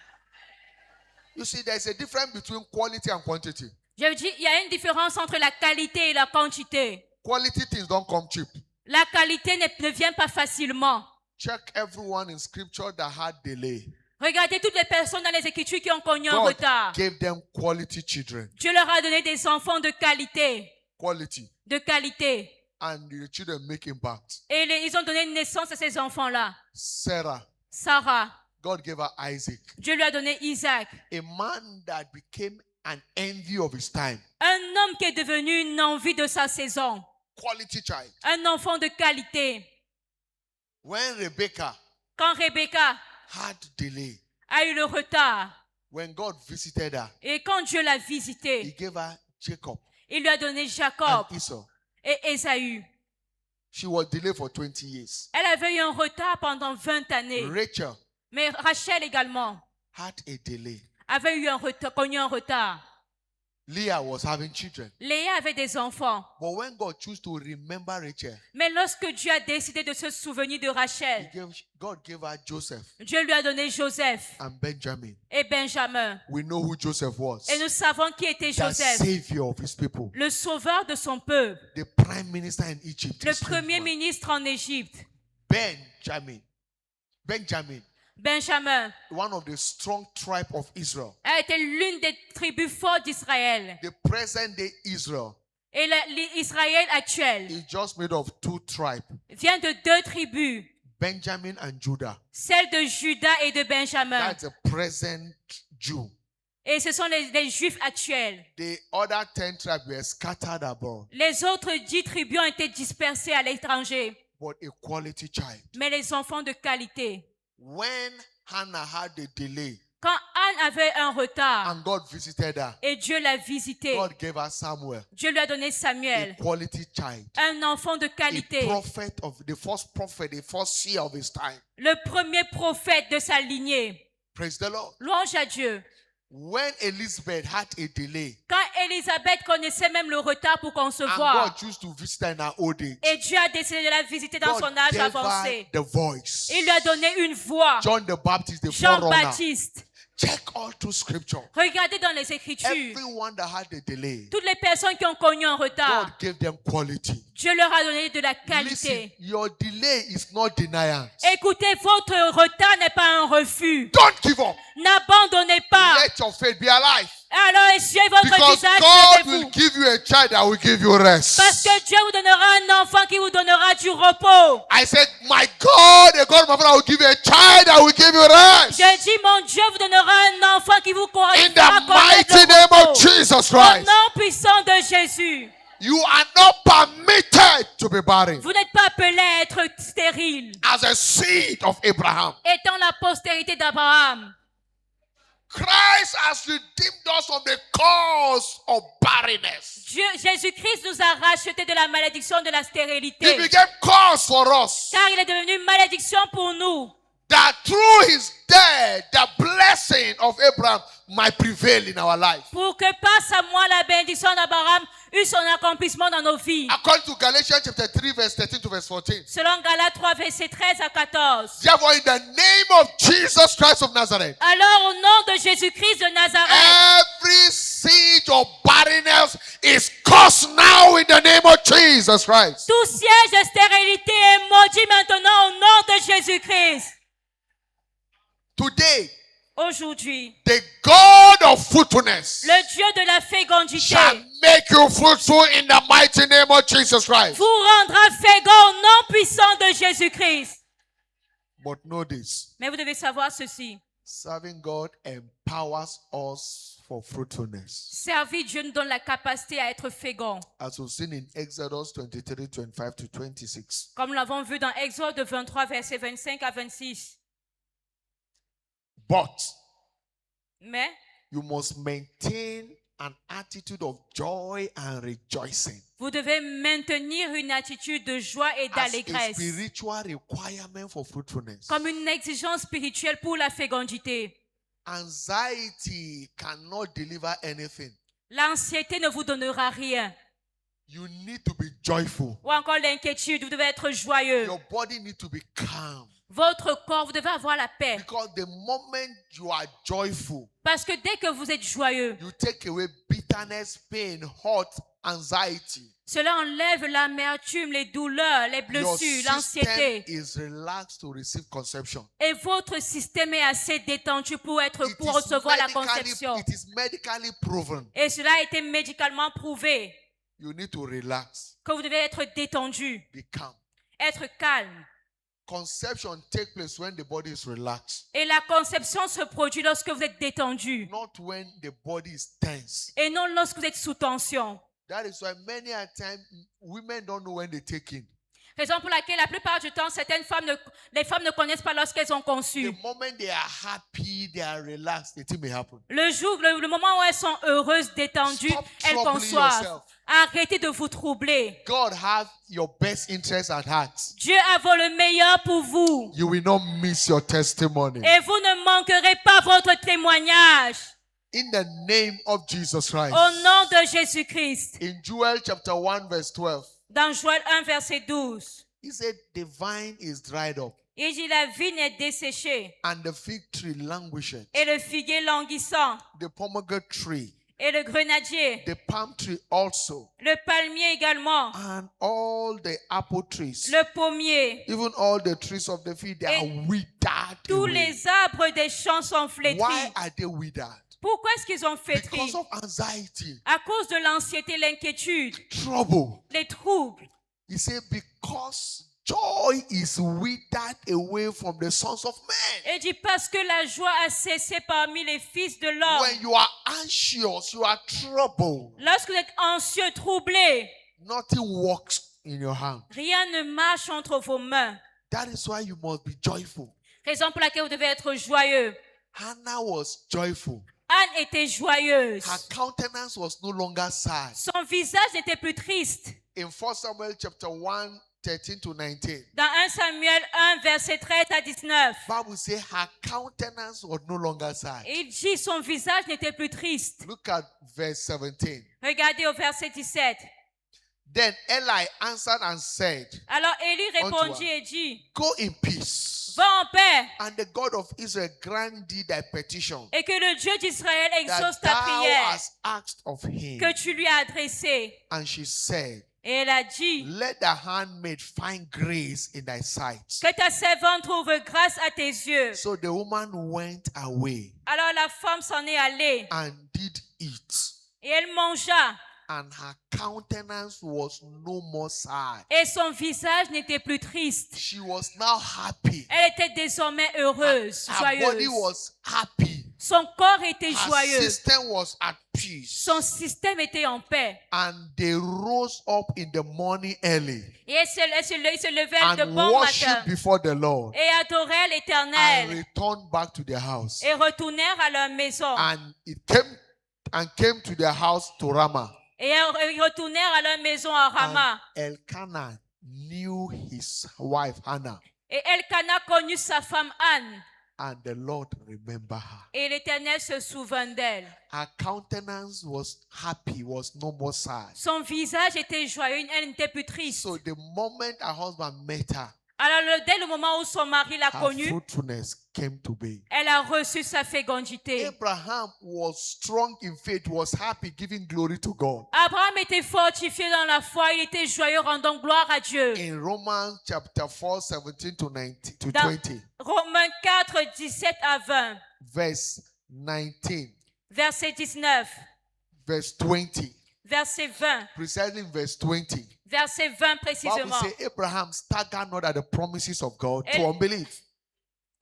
You see, there's a difference between quality and quantity.
Je dis il y a une différence entre la qualité et la quantité.
Quality things don't come cheap.
La qualité ne vient pas facilement.
Check everyone in scripture that had delay.
Regardez toutes les personnes dans les Écritures qui ont connu un
God
retard.
gave them quality children.
Dieu leur a donné des enfants de qualité.
Quality.
De qualité.
And the children make impact.
Et ils ont donné naissance à ces enfants-là.
Sarah,
Sarah,
God gave her Isaac.
Dieu lui a donné Isaac.
A man that became an envy of his time.
Un homme qui est devenu une envie de sa saison.
Quality child.
Un enfant de qualité.
When Rebecca
Quand Rebecca
had delay,
a eu le retard
when God visited her,
et quand Dieu l'a
he
visité,
gave her Jacob
il lui a donné Jacob
and Esau.
et Ésaü.
She was delayed for 20 years.
Elle avait eu un retard pendant 20 années.
Rachel
Mais Rachel également
had a delay.
avait eu connu un retard.
Leah was having children.
Léa avait des enfants.
But when God chose to remember Rachel,
Mais lorsque Dieu a décidé de se souvenir de Rachel,
God gave her Joseph
Dieu lui a donné Joseph
and Benjamin.
et Benjamin.
We know who Joseph was.
Et nous savons qui était
The
Joseph,
savior of his people.
le sauveur de son peuple,
The prime minister in Egypt.
le
his
premier
man.
ministre en Égypte. Benjamin
One of the strong tribe of Israel.
a été l'une des tribus fortes d'Israël.
The present day Israel
Et l'Israël actuel
is just made of two tribes,
vient de deux tribus,
Benjamin and Judah.
celle de Juda et de Benjamin.
That's the present Jew.
Et ce sont les Juifs actuels.
The other 10 tribes were scattered abroad,
Les autres 10 tribus ont été dispersées à l'étranger.
but a quality child.
Mais les enfants de qualité.
When Hannah had a delay
Quand Anne avait un retard
and God visited her,
et Dieu l'a visité,
God gave her Samuel,
Dieu lui a donné
a
Samuel,
quality child.
un enfant de
A
qualité,
prophet of the first prophet, the first seer of his time.
le premier prophète de sa lignée.
Praise the Lord.
Louange à Dieu.
When Elizabeth had a delay
Quand Élisabeth connaissait même le retard pour
and
concevoir,
God chose to visit her in her old age,
et Dieu a décidé de la visiter dans
God
son âge
gave her
avancé,
the voice.
il lui a donné une voix.
John the Baptist, the forerunner.
Jean-Baptiste.
Check all through scripture.
Regardez dans les Écritures,
Everyone that had a delay,
toutes les personnes qui ont connu un retard,
God gave them quality.
Dieu leur a donné de la
Listen,
qualité.
your delay is not denial.
Écoutez, votre retard n'est pas un refus.
Don't give up.
N'abandonnez pas.
Let your faith be alive.
Alors essuyez votre
Because
visage et
God will
levez-vous.
give you a child that will give you rest.
Parce que Dieu vous donnera un enfant qui vous donnera du repos.
I said, my God, the God of my father will give you a child that will give you rest.
J'ai dit, mon Dieu vous donnera un enfant qui vous
In
correspondra
the mighty name of Jesus
Au
Christ.
nom puissant de Jésus.
You are not permitted to be barren
Vous n'êtes pas appelés à être stérile,
as a seed of Abraham.
étant la postérité d'Abraham.
Christ has redeemed us from the cause of barrenness.
Jésus-Christ nous a rachetés de la malédiction de la
He
stérilité.
became cause for us.
Car il est devenu une malédiction pour nous.
That through his death, the blessing of Abraham might prevail in our life.
Pour que passe à moi la bénédiction d'Abraham eut son accomplissement dans nos vies.
According to Galatians chapter 3, verse 13 to verse 14.
Selon Galates 3, versets 13 à 14.
Therefore, in the name of Jesus Christ of Nazareth,
Alors, au nom de Jésus-Christ de Nazareth,
every seed of barrenness is cursed now in the name of Jesus Christ.
tout siège de stérilité est maudit maintenant au nom de Jésus-Christ.
Today,
Aujourd'hui,
the God of fruitfulness
le Dieu de la fécondité
shall make you fruitful in the mighty name of Jesus Christ.
vous rendra fécond au nom puissant de Jésus-Christ.
But know this,
Mais vous devez savoir ceci.
serving God empowers us for fruitfulness.
Servir Dieu nous donne la capacité à être fécond.
As we've seen in Exodus 23, 25 to 26.
Comme nous l'avons vu dans Exode 23, versets 25 à 26.
But
Mais
you must maintain an attitude of joy and rejoicing
vous devez maintenir une attitude de joie et
as a
d'allégresse.
spiritual requirement for fruitfulness.
Comme une exigence spirituelle pour la fécondité.
Anxiety cannot deliver anything.
L'anxiété ne vous donnera rien.
You need to be joyful.
Ou encore l'inquiétude, vous devez être joyeux.
Your body needs to be calm.
Votre corps, vous devez avoir la paix.
Because the moment you are joyful,
Parce que dès que vous êtes joyeux,
you take away bitterness, pain, hurt, anxiety.
cela enlève l'amertume, les douleurs, les
Your
blessures,
system
l'anxiété.
is relaxed to receive conception.
Et votre système est assez détendu pour
It
recevoir la conception.
is medically proven.
Et cela a été médicalement prouvé
You need to relax,
que vous devez être détendu,
be calm.
être calme.
Conception takes place when the body is relaxed,
Et la conception se produit lorsque vous êtes détendu
not when the body is tense.
et non lorsque vous êtes sous tension.
That is why many a time women don't know when they take in.
Raison pour laquelle la plupart du temps, les femmes ne connaissent pas lorsqu'elles ont conçu.
The moment they are happy, they are relaxed, the thing may happen.
Le moment où elles sont heureuses, détendues,
Stop
elles
troubling
conçoivent.
yourself.
Arrêtez de vous troubler.
God has your best interest at heart.
Dieu a le meilleur pour vous.
You will not miss your testimony.
Et vous ne manquerez pas votre témoignage.
In the name of Jesus Christ.
Au nom de Jésus-Christ.
In Joel chapter 1 verse 12,
Dans Joël 1, verset 12.
he said the vine is dried up
Il dit la vigne est desséchée
and the fig tree languisheth,
et le figuier languissant
the pomegranate tree,
et le grenadier,
the palm tree also,
le palmier également,
and all the apple trees,
le pommier.
even all the trees of the field, they are withered
Tous
away.
les arbres des champs sont flétris.
Why are they withered?
Pourquoi est-ce qu'ils ont flétri?
Because of anxiety,
À cause de l'anxiété, l'inquiétude,
trouble.
les troubles.
He said, because joy is withered away from the sons of men.
Et dit parce que la joie a cessé parmi les fils de l'homme.
When you are anxious, you are troubled.
Lorsque vous êtes anxieux, troublé,
Nothing works in your hand.
rien ne marche entre vos mains.
That is why you must be joyful.
Raison pour laquelle vous devez être joyeux.
Hannah was joyful.
Anne était joyeuse.
Her countenance was no longer sad.
Son visage n'était plus triste.
In 1 Samuel chapter 1, 13 to 19,
Dans 1 Samuel 1, verset 13 à 19,
Bible says her countenance was no longer sad.
il dit son visage n'était plus triste.
Look at verse 17.
Regardez au verset 17.
Then Eli answered and said,
Alors Élie répondit
Unto
et dit,
go in peace,
va en paix
and the God of Israel grant thee thy petition
et que le Dieu d'Israël exauce
that
ta
thou
prière
hast asked of him.
que tu lui as adressée.
And she said,
Et elle a dit,
let the handmaid find grace in thy sight.
que ta servante trouve grâce à tes yeux.
So the woman went away
Alors la femme s'en est allée
and did eat,
Et elle mangea.
and her countenance was no more sad.
Et son visage n'était plus triste.
She was now happy.
Elle était désormais heureuse,
Her body
joyeuse.
was happy.
Son corps était
Her
joyeux.
system was at peace.
Son système était en paix.
And they rose up in the morning early
Et ils se levèrent de
and
bon matin
worshiped before the Lord
et adorèrent
and
l'Éternel
returned back to their house.
et retournèrent à leur maison.
And came to their house to Ramah.
Et ils retournèrent à leur maison à Rama.
And Elkanah knew his wife Hannah,
Et Elkanah connut sa femme Anne.
and the Lord remembered her.
Et l'Éternel se souvint d'elle.
Her countenance was happy, was no more sad.
Son visage était joyeux, elle n'était plus triste.
So the moment her husband met her,
Alors dès le moment où son mari l'a
her
connue,
fruitfulness came to be.
elle a reçu sa fécondité.
Abraham was strong in faith, was happy, giving glory to God.
Abraham était fortifié dans la foi, il était joyeux, rendant gloire à Dieu.
In Romans chapter 4, 17 to 19 to
Dans
20,
Romains 4, 17 à 20,
verse 19,
verset 19,
verse 20,
verset 20,
precisely in verse 20.
verset 20
Bible
précisément.
says Abraham staggered not at the promises of God to
Et-
unbelief,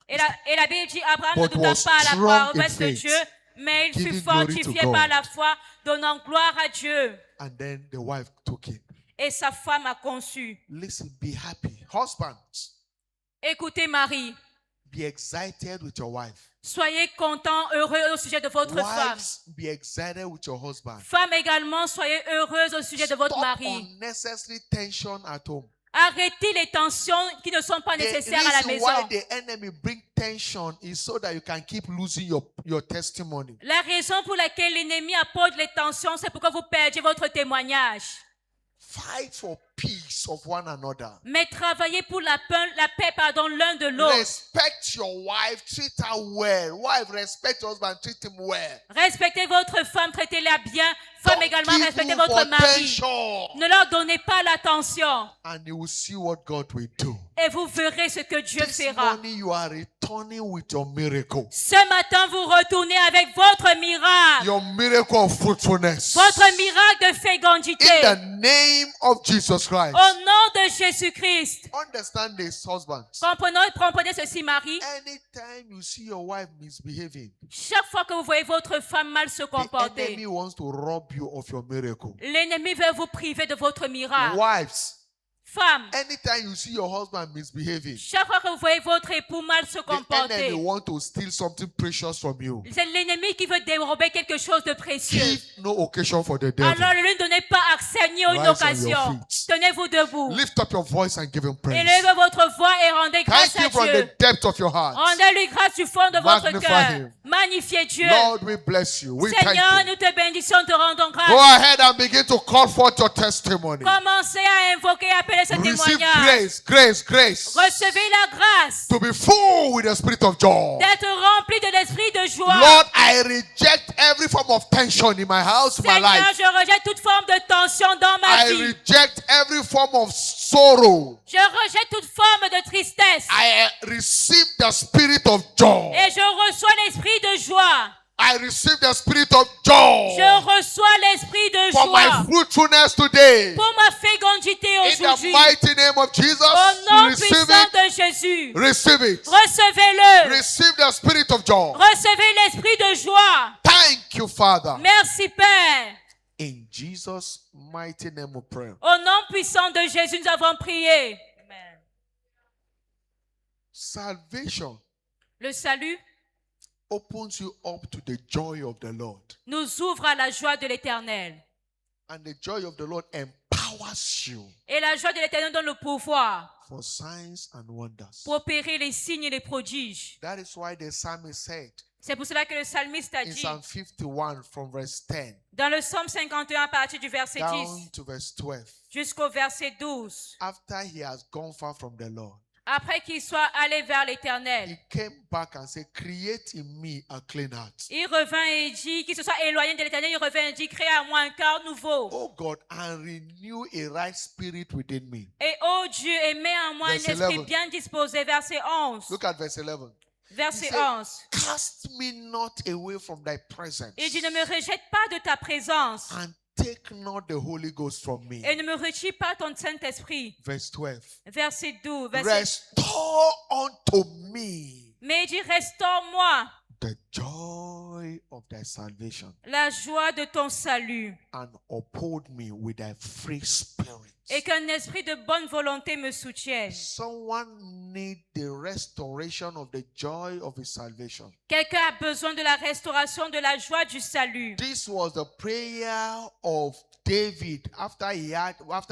Et la Bible dit, Abraham ne
But
douta
was
pas à la
strong
promesse
in
de
faith,
Dieu, mais il fut
giving glory to
fortifié
God.
par la foi, donnant gloire à Dieu.
and then the wife took him.
Et sa femme a conçu.
Listen, be happy. Husbands,
Écoutez Marie,
be excited with your wife.
soyez contents, heureux au sujet de votre femme.
Wives, be excited with your husband.
Femmes également, soyez heureuses au sujet de votre
Stop
mari.
unnecessary tension at home.
Arrêtez les tensions qui ne sont pas
The
nécessaires à la
reason why
maison.
the enemy bring tension is so that you can keep losing your testimony.
La raison pour laquelle l'ennemi apporte les tensions, c'est pour que vous perdiez votre témoignage.
Fight for peace of one another.
Mais travaillez pour la paix l'un de l'autre.
Respect your wife, treat her well. Wife, respect your husband, treat him well.
Respectez votre femme, traitez-la bien. Femme
Don't
également,
give
respectez
room
votre
for
mari.
tension.
Ne leur donnez pas l'attention.
And you will see what God will do.
Et vous verrez ce que Dieu
This
fera.
morning you are returning with your miracle.
Ce matin, vous retournez avec votre miracle.
Your miracle of fruitfulness.
Votre miracle de fécondité.
In the name of Jesus Christ.
Au nom de Jésus-Christ.
Understand this, husbands.
Comprenez ceci, Marie.
Anytime you see your wife misbehaving,
Chaque fois que vous voyez votre femme mal se
the
comporter,
enemy wants to rob you of your miracle.
l'ennemi veut vous priver de votre miracle.
Wives,
Femme,
anytime you see your husband misbehaving,
chaque fois que vous voyez votre époux mal se
the enemy
comporter,
wants to steal something precious from you.
c'est l'ennemi qui veut dérober quelque chose de précieux.
Give no occasion for the devil.
Alors ne lui donnez pas accès ni une
Rise on
occasion.
your feet.
Tenez-vous debout.
Lift up your voice and give him praise.
Élevez votre voix et rendez grâce
Thank
à
you from
Dieu.
the depth of your heart.
Rendez-lui grâce du fond de votre
Magnify
cœur.
him.
Magnifiez Dieu.
Lord, we bless you. We
Seigneur,
thank you.
nous te bénissons, te rendons
Go
grâce.
ahead and begin to call forth your testimony.
Commencez à invoquer et appeler ce
Receive
témoignage.
grace, grace, grace.
Recevez la grâce
To be full with the spirit of joy.
d'être rempli de l'esprit de joie.
Lord, I reject every form of tension in my house, my
Seigneur,
life.
je rejette toute forme de tension dans ma
I
vie.
reject every form of sorrow.
Je rejette toute forme de tristesse.
I receive the spirit of joy.
Et je reçois l'esprit de joie.
I receive the spirit of joy
Je reçois l'esprit de
for my
joie
fruitfulness today.
pour ma fécondité
In the
aujourd'hui.
mighty name of Jesus,
Au nom
receive
puissant
it.
de Jésus.
Receive it.
Recevez-le.
Receive the spirit of joy.
Recevez l'esprit de joie.
Thank you, Father.
Merci Père.
In Jesus' mighty name we pray.
Au nom puissant de Jésus, nous avons prié. Amen.
Salvation
Le salut
opens you up to the joy of the Lord.
nous ouvre à la joie de l'Éternel.
And the joy of the Lord empowers you
Et la joie de l'Éternel donne le pouvoir
for signs and wonders.
pour opérer les signes et les prodiges.
That is why the psalmist said
C'est pour cela que le psalmiste a
in
dit
Psalm 51 from verse 10
dans le psaume 51 à partir du verset 10
down to verse 12,
jusqu'au verset 12.
after he has gone far from the Lord,
Après qu'il soit allé vers
he
l'Éternel,
came back and said, create in me a clean heart.
il revint et dit, qu'il se soit éloigné de l'Éternel, il revint et dit, crée à moi un cœur nouveau.
Oh God, and renew a right spirit within me.
Et ô Dieu, et mets en moi un
Verset
esprit
11.
bien disposé. Verset 11.
Look at verse 11.
Verset
said,
11.
Cast me not away from thy presence,
Il dit, ne me rejette pas de ta présence
and take not the Holy Ghost from me.
et ne me retire pas ton Saint-Esprit.
Verse 12.
Verset 12.
Restore unto me
Mais il dit, restaure-moi
the joy of thy salvation,
la joie de ton salut
and uphold me with thy free spirit.
et qu'un esprit de bonne volonté me soutienne.
Someone need the restoration of the joy of his salvation.
Quelqu'un a besoin de la restauration de la joie du salut.
This was the prayer of David after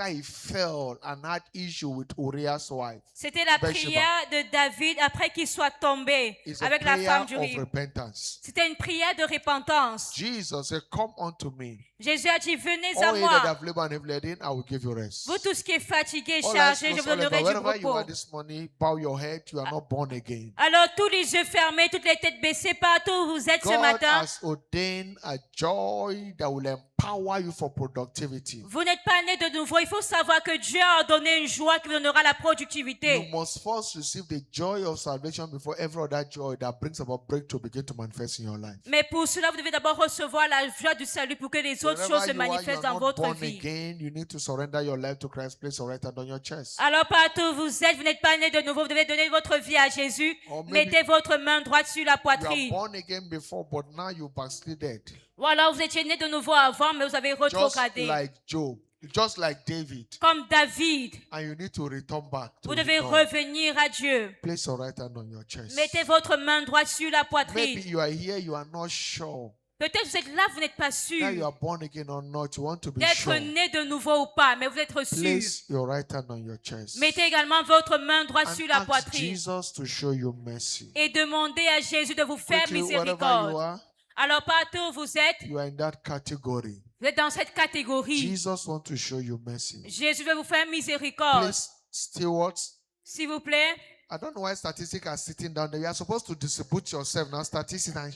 he fell and had issue with Uriah's wife.
C'était la
Bathsheba.
prière de David après qu'il soit tombé
It's a
avec la
prayer
femme
of
d'Uri.
repentance.
C'était une prière de repentance.
Jesus said, Come unto me.
Jésus a dit, venez à
All ye that
moi.
have labored and heavy laden, I will give you rest.
Vous tous qui êtes fatigués,
All
chargés,
eyes
je vous
closed,
donnerai du
wherever you are
repos.
this morning, bow your head. You are not born again.
Alors tous les yeux fermés, toutes les têtes baissées, partout où vous êtes ce
God
matin,
has ordained a joy that will empower you for productivity.
vous n'êtes pas nés de nouveau. Il faut savoir que Dieu a donné une joie qui vous donnera la
You
productivité.
must first receive the joy of salvation before every other joy that brings about breakthrough begin to manifest in your life.
Mais pour cela, vous devez d'abord recevoir la joie du salut pour que les autres choses se
Wherever you are, you
manifestent
are
dans
not
votre
born
vie.
again. You need to surrender your life to Christ. Place your right hand on your chest.
Alors partout où vous êtes, vous n'êtes pas nés de nouveau, vous devez donner votre vie à Jésus.
Or maybe
Mettez votre main droite sur la
you are
poitrine.
born again before, but now you backslided.
Ou alors vous étiez nés de nouveau avant, mais vous avez
Just
retrogradé.
like Job, just like David,
Comme David,
and you need to return back to
vous devez
God.
revenir à Dieu.
Place your right hand on your chest.
Mettez votre main droite sur la
Maybe
poitrine.
you are here, you are not sure
Peut-être vous êtes là, vous n'êtes pas
that you
sûr
are born again or not. You want to be
d'être
sure.
né de nouveau ou pas, mais vous êtes sûr.
Place your right hand on your chest.
Mettez également votre main droite sur
And
la
ask
poitrine
Jesus to show you mercy.
et demandez à Jésus de vous faire
Quickly, wherever you
miséricorde.
are,
Alors partout où vous êtes
in that category.
vous êtes dans cette catégorie.
Jesus wants to show you mercy.
Jésus veut vous faire miséricorde.
Please, stewards,
S'il vous plaît,
I don't know why statistics are sitting down there. You are supposed to distribute yourself now. Statistics and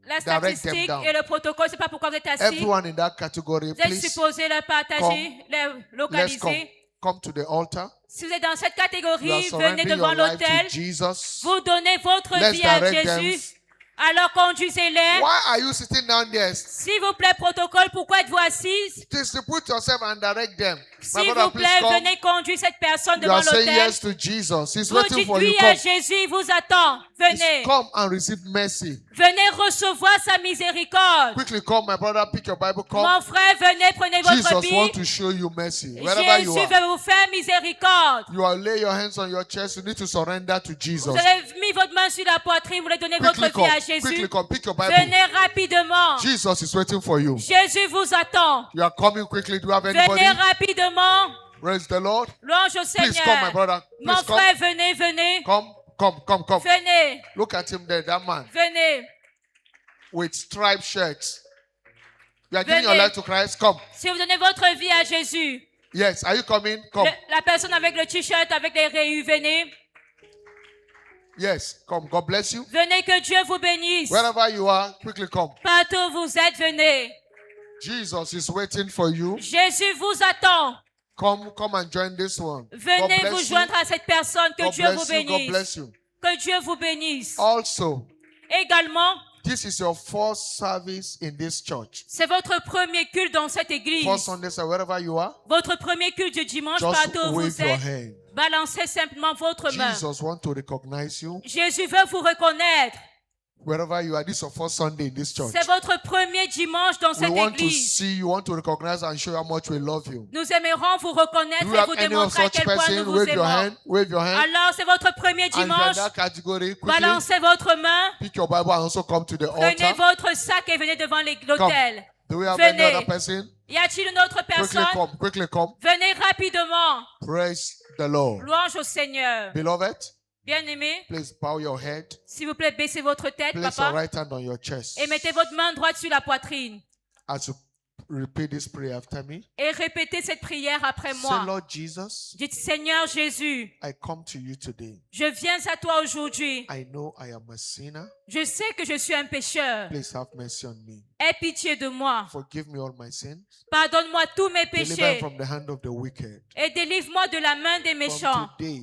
la
direct them
statistique
down.
et le protocole, c'est pas pourquoi vous êtes assis.
Everyone in that category,
Vous êtes
please
supposé le partager, le
let's
localiser.
come to the altar.
Si vous êtes dans cette
You are
catégorie, venez
surrendering
devant
your life
l'autel.
to Jesus.
Vous donnez votre
Let's
vie à
direct them.
Jésus. Alors conduisez-les.
Why are you sitting down there?
S'il vous plaît, protocole, pourquoi êtes-vous assise?
Distribute yourself and direct them. My
S'il
brother,
vous
please
plaît,
come.
venez conduire cette personne
You
devant
are saying
l'autel.
yes to Jesus. He's
Vous
waiting
dites
for you.
oui à
Come.
Jésus, il vous attend.
Please
Venez.
come and receive mercy.
Venez recevoir sa miséricorde.
Quickly come, my brother. Pick your Bible. Come.
Mon frère, venez, prenez votre
Jesus wants
Bible.
to show you mercy. Wherever you
Jésus
are.
veut vous faire miséricorde.
You are lay your hands on your chest. You need to surrender to Jesus.
Vous avez mis votre main sur la poitrine, vous voulez donner
Quickly
votre vie à
come. Quickly
Jésus.
come. Pick your Bible.
Venez rapidement.
Jesus is waiting for you.
Jésus vous attend.
You are coming quickly. Do you have anybody?
Venez rapidement.
Praise the Lord.
Louange au
Please come, my
Seigneur.
brother.
Mon
Please come.
frère, venez, venez.
Come.
Venez,
Look at him there, that man
venez.
with striped shirts. You are giving your
Venez.
life to Christ. Come.
Si vous donnez votre vie à Jésus,
Yes. Are you coming? Come.
la personne avec le t-shirt, avec les rayures, venez.
Yes. Come. God bless you.
Venez, que Dieu vous bénisse.
Wherever you are, quickly come.
Partout où vous êtes, venez.
Jesus is waiting for you.
Jésus vous attend.
Come and join this one.
Venez
God
vous
bless
joindre à cette personne. Que
God
Dieu vous
bless you. God
bénisse.
bless you.
Que Dieu vous bénisse.
Also,
Également,
this is your first service in this church.
c'est votre premier culte dans cette église.
First Sunday, so wherever you are,
Votre premier culte du dimanche,
just
partout où
wave
vous
your
êtes.
hand.
Balancez simplement votre main.
Jesus wants to recognize you.
Jésus veut vous reconnaître.
Wherever you are, this is your first Sunday in this church.
C'est votre premier dimanche dans
We
cette
want to
église.
see you, want to recognize and show how much we love you.
Nous aimerons vous reconnaître
Do you
et
have
vous
any of
démontrer à
such
quel point nous
person?
vous
Wave your
aimons.
hand. Wave your hand.
Alors, c'est votre premier
And if you're in
dimanche.
that category, quickly
Balancez votre main.
pick your Bible and also come to the
Prenez
altar.
votre sac et venez devant l'autel.
Do we have any
Venez.
other person?
Y a-t-il une autre
Quickly
personne?
come. Quickly come.
Venez rapidement.
Praise the Lord.
Louange au Seigneur.
Beloved,
Bien-aimé,
please bow your head.
s'il vous plaît, baissez votre tête,
Place your
papa,
right hand on your chest.
et mettez votre main droite sur la poitrine.
As you repeat this prayer after me.
Et répétez cette prière après
Say,
moi.
Lord Jesus,
Dites, Seigneur Jésus,
I come to you today.
je viens à toi aujourd'hui.
I know I am a sinner.
Je sais que je suis un pécheur.
Please have mercy on me.
Aie pitié de moi.
Forgive me all my sins.
Pardonne-moi tous mes
Deliver me
péchés
from the hand of the wicked.
et délivre-moi de la main des
From
méchants.
today,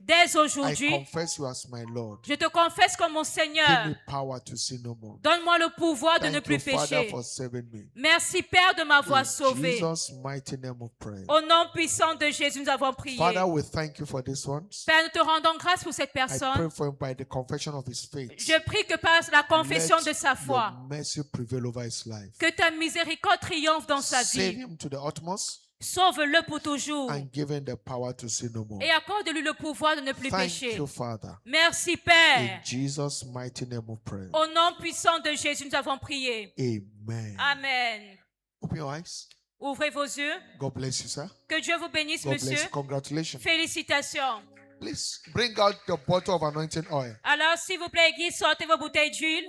Dès
I
aujourd'hui,
confess you as my Lord.
je te confesse comme mon
Give
Seigneur.
me power to sin no more.
Donne-moi le pouvoir de ne
Thank you,
plus
Father,
pécher.
for saving me.
Merci, Père, de m'avoir
In
sauvé.
Jesus' mighty name of prayer.
Au nom puissant de Jésus, nous avons prié.
Father, we thank you for this one.
Père, nous te rendons grâce pour cette
I pray
personne.
for him by the confession of his faith.
Je prie que par la confession
Let
de sa foi,
your mercy prevail over his life.
que ta miséricorde triomphe dans sa
Save
vie.
him to the utmost
Sauve-le pour toujours.
and give him the power to sin no more.
Et accorde-lui le pouvoir de ne plus
Thank
pécher.
you, Father.
Merci,
In
Père.
Jesus' mighty name of prayer.
Au nom puissant de Jésus, nous avons prié.
Amen.
Amen.
Open your eyes.
Ouvrez vos yeux.
God bless you, sir.
Que Dieu vous bénisse,
God bless
monsieur.
you. Congratulations.
Félicitations.
Please bring out the bottle of anointing oil.
Alors, s'il vous plaît, Église, sortez vos bouteilles d'huile.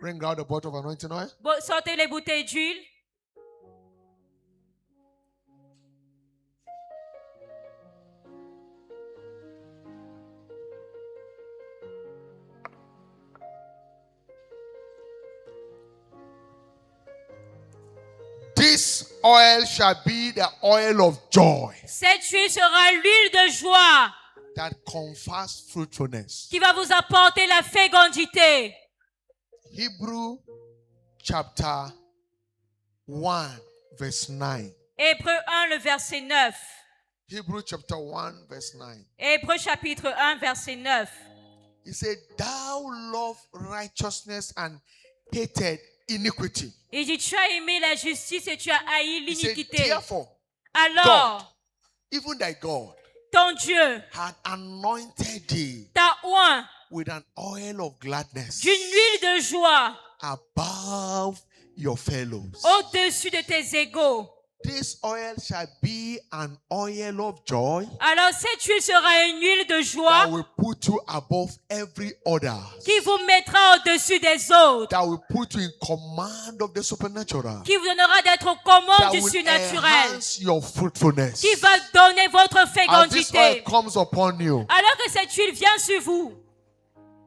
Bring out the bottle of anointing oil.
Sortez les bouteilles d'huile.
This oil shall be the oil of joy
Cette huile sera l'huile de joie
that confers fruitfulness.
qui va vous apporter la fécondité.
Hebrew chapter 1, verse 9.
Hébreu 1, le verset 9.
Hebrew chapter 1, verse 9.
Hébreu chapitre 1, verset 9.
He said, Thou love righteousness and hated iniquity.
Il dit, tu as aimé la justice et tu as haï
He said,
l'iniquité.
Therefore,
Alors,
even thy God
ton Dieu
had anointed thee
t'a oint
with an oil of gladness
d'une huile de joie
above your fellows.
au-dessus de tes égaux.
This oil shall be an oil of joy
Alors cette huile sera une huile de joie
that will put you above every other,
qui vous mettra au-dessus des autres,
that will put you in command of the supernatural,
qui vous donnera d'être aux commandes
that
du
will
surnaturel,
enhance your fruitfulness.
qui va donner votre
As this oil
fécondité.
comes upon you,
Alors que cette huile vient sur vous,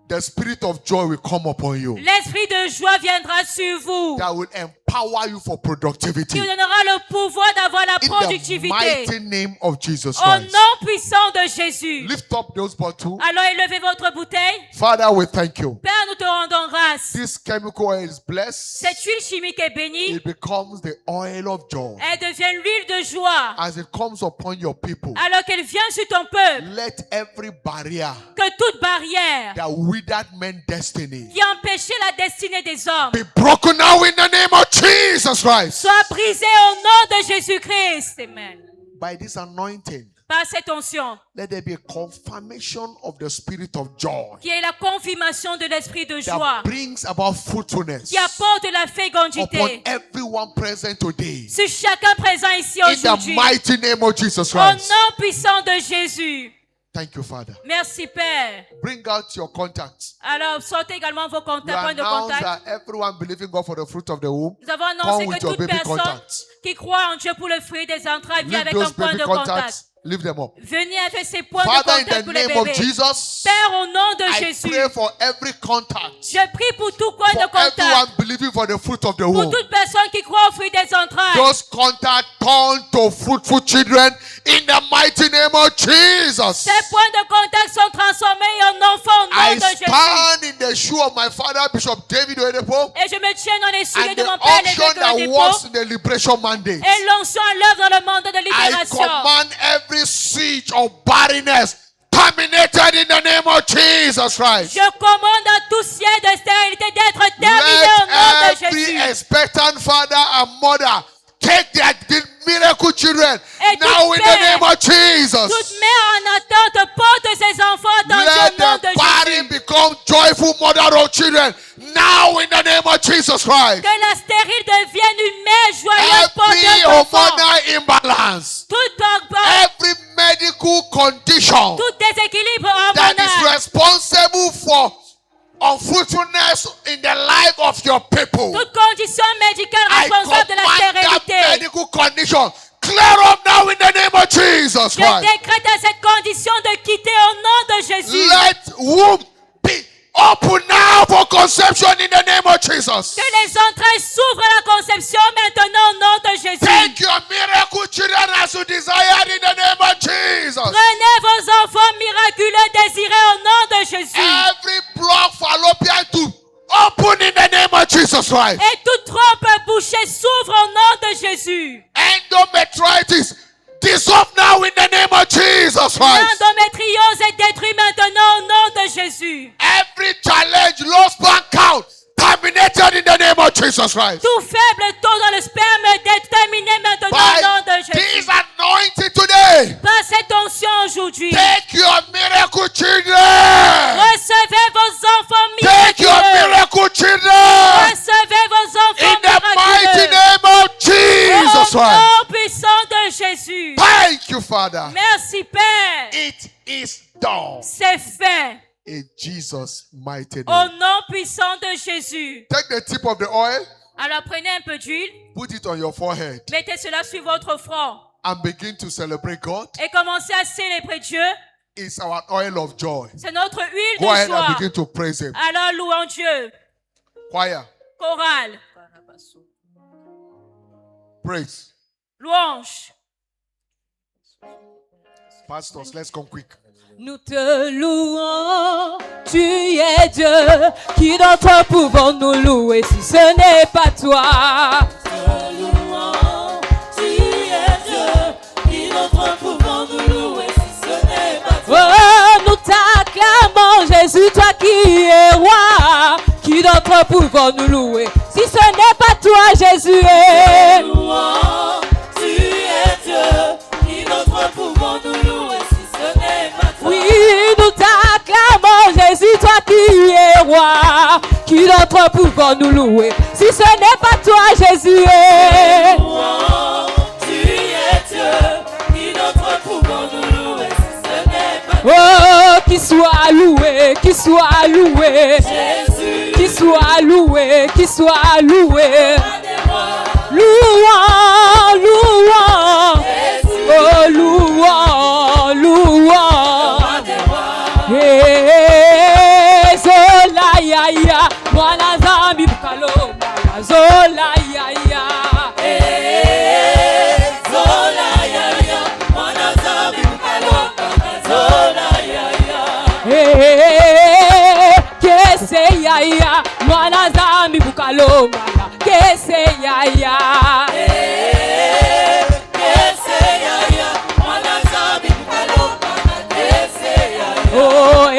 the spirit of joy will come upon you,
l'esprit de joie viendra sur vous,
that will empower you for productivity.
qui vous donnera le pouvoir d'avoir la
In the
productivité.
mighty name of Jesus
Au
Christ.
nom puissant de Jésus.
Lift up those bottles.
Alors élevez votre bouteille.
Father, we thank you.
Père, nous te rendons grâce.
This chemical oil is blessed.
Cette huile chimique est bénie.
It becomes the oil of joy.
Elle devient l'huile de joie.
As it comes upon your people,
Alors qu'elle vient sur ton peuple,
let every barrier
que toute barrière
that withered men's destiny
qui empêchait la destinée des hommes
be broken now in the name of Jesus Christ.
soit brisée au nom de Jésus-Christ. Amen.
By this anointing,
Par cette onction,
let there be a confirmation of the spirit of joy
qui est la confirmation de l'esprit de joie,
that brings about fruitfulness
qui apporte la
upon
fécondité
everyone present today.
sur chacun présent ici
In the
aujourd'hui.
mighty name of Jesus
Au
Christ.
nom puissant de Jésus.
Thank you, Father.
Merci, Père.
Bring out your contacts.
Alors, sortez également vos
We
contacts, points de
announce
contact.
that everyone believing God for the fruit of the womb,
Nous avons annoncé
come with
que
your
toute
baby
personne
contacts.
qui croit en Dieu pour le fruit des entrailles vient
Leave
avec un
those
point
baby
de contact.
contacts. Leave them up.
Venez avec ces points de
Father, in
contact
the
pour les
name of
bébés.
Jesus,
Père, au nom de
I
Jésus,
pray for every contact,
je prie pour tout point de
for everyone
contact,
believing for the fruit of the
pour
womb.
toute personne qui croit au fruit des entrailles.
Those contacts turn to fruitful children in the mighty name of Jesus.
Ces points de contact sont transformés en enfants au nom
I
de Jésus.
stand in the shoe of my father, Bishop David Oyedepo,
Et je me tiens dans les souliers
and
de
the
mon Père,
unction
l'évêque
that
de
works
dépôt,
in the liberation mandate.
et l'onction à l'œuvre dans le mandat de
I
libération.
command every siege of barrenness terminated in the name of Jesus Christ.
Je commande à tout ciel de stérilité d'être terminé au nom
Let
de
every
Jésus.
expectant father and mother take their miracle children
Et
now in
toute
the
mère,
name of Jesus.
Toute mère en attente porte ses enfants dans
Let
le nom
the
de
barren
Jésus.
become joyful mother of children now in the name of Jesus Christ.
Que la stérile devienne une mère joyeuse
Every
porteuse d'enfants.
hormonal imbalance,
Tout
every medical condition
déséquilibre
that is
hormonal.
responsible for unfruitfulness in the life of your people,
Toute condition médicale
I
responsable de la
command that
stérilité.
medical condition clear up now in the name of Jesus
Je
Christ.
décrète à cette condition de quitter au nom de Jésus.
Let womb be open now for conception in the name of Jesus.
Que les entrailles s'ouvrent à la conception maintenant au nom de Jésus.
Take your miracle children as you desire in the name of Jesus.
Prenez vos enfants miraculeux Ouvre au nom de Jésus.
Endometritis, dissolve now in the name of Jesus Christ.
L'endométriose est détruite maintenant au nom de Jésus.
Every challenge, lost bank count, terminated in the name of Jesus Christ.
Tout faible taux dans le sperme est déterminé maintenant au nom de
By
Jésus.
this anointing today,
Par cette onction aujourd'hui,
take your miracle children.
recevez vos enfants
Take your
miraculeux.
miracle children.
Recevez vos enfants
In the mighty
miraculeux.
name of Jesus
Au
Christ.
nom puissant de Jésus.
Thank you, Father.
Merci Père.
It is done.
C'est fait.
In Jesus' mighty
Au
name.
nom puissant de Jésus.
Take the tip of the oil,
Alors prenez un peu d'huile.
put it on your forehead,
Mettez cela sur votre front.
and begin to celebrate God.
Et commencez à célébrer Dieu.
It's our oil of joy.
C'est notre huile
Go
de
ahead
joie.
and begin to praise Him.
Alors louons Dieu.
Choir,
Chorale.
praise.
Louange.
Pastors, let's come quick.
Nous te louons, tu es Dieu. Qui d'entre pouvons nous louer si ce n'est pas toi?
Te louons, tu es Dieu. Qui d'autre pouvons nous louer si ce n'est pas toi?
Oh, nous t'acclamons, Jésus, toi qui es roi. Qui d'entre pouvons nous louer si ce n'est pas toi, Jésus?
Te louons, tu es Dieu. Qui d'autre pouvons nous louer si ce n'est pas toi?
Oui, nous t'acclamons, Jésus, toi qui es roi. Qui d'entre pouvons nous louer si ce n'est pas toi, Jésus?
Te louons, tu es Dieu. Qui d'autre pouvons nous louer si ce n'est pas toi?
Oh, qu'il soit loué, qu'il soit loué,
Jésus,
qu'il soit loué, qu'il soit loué.
roi des rois.
Louant, louant,
Jésus,
oh louant, louant.
roi des rois.
Eh, zola ya ya, mwana zambi bukalo, zola ya ya.
Zola ya ya, mwana zambi mkalomba. Zola ya ya.
Kese ya ya, mwana zambi bukalo, kese ya ya.
Kese ya ya, mwana zambi mkalomba. Kese ya ya.
Oh,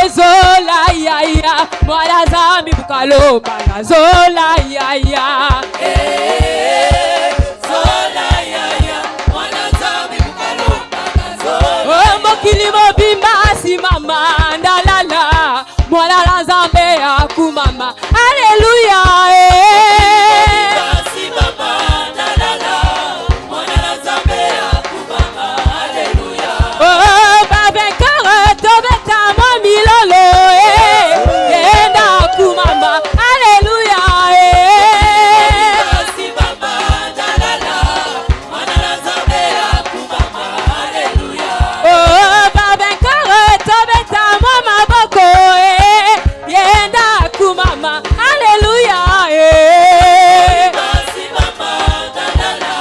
zola ya ya, mwana zambi bukalo, zola ya ya.
Zola ya ya, mwana zambi mkalomba. Zola
Oh, mokili mobimba si mama ndalala, mwana la nzambe akumama. Alléluia.
basi baba dalala, mwana zambe akubaba. Haleluya.
Oh, babekara tobeta mamilolo, yenda akumama. Alléluia.
Basi baba dalala, mwana zambe akubaba. Haleluya.
Oh, babekara tobeta mama boko, yenda akumama. Alléluia.
Basi baba dalala,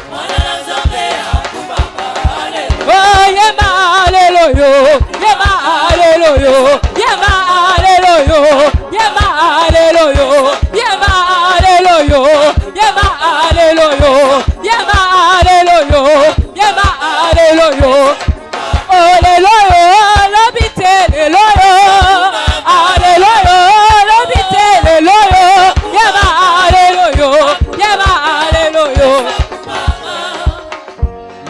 mwana zambe akubaba. Haleluya.
Oh, yema hallelujah, yema hallelujah, yema hallelujah, yema hallelujah, yema hallelujah, yema hallelujah, yema hallelujah, yema hallelujah. Oh, hallelujah, lobite hallelujah, hallelujah, lobite hallelujah, yema hallelujah, yema hallelujah.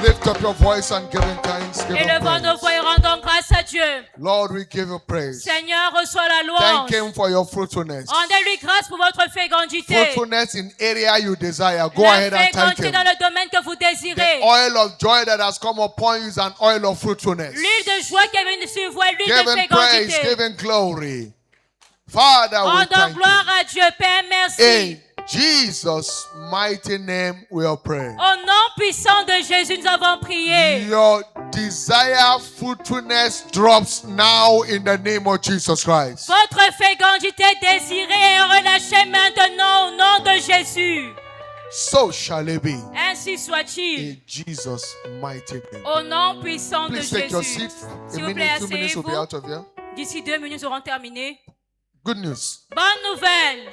Lift up your voice and give Him thanks. Give Him
Élevons nos
praise.
voix et rendons grâce à Dieu.
Lord, we give you praise.
Seigneur, reçois la
Thank
louange.
Him for your fruitfulness.
Rendez-lui grâce pour votre fécondité.
Fruitfulness in area you desire. Go
La
ahead and thank
fécondité
Him.
dans le domaine que vous
The
désirez.
oil of joy that has come upon you is an oil of fruitfulness.
L'huile de joie qui est venue sur vous, est l'huile
Give
de
Him praise.
fécondité.
Give Him glory. Father, we
Rendons
thank
gloire
you.
à Dieu, Père, merci.
In Jesus' mighty name we are praying.
Au nom puissant de Jésus, nous avons prié.
Your desire fruitfulness drops now in the name of Jesus Christ.
Votre fécondité désirée est relâchée maintenant au nom de Jésus.
So shall it be.
Ainsi soit-il.
In Jesus' mighty name.
Au nom puissant de
Please take your
Jésus.
seat.
S'il
A
vous plaît,
minute, 2 minutes, we'll be
asseyez-vous.
out of here.
D'ici 2 minutes, nous aurons terminé.
Good news.
Bonne nouvelle.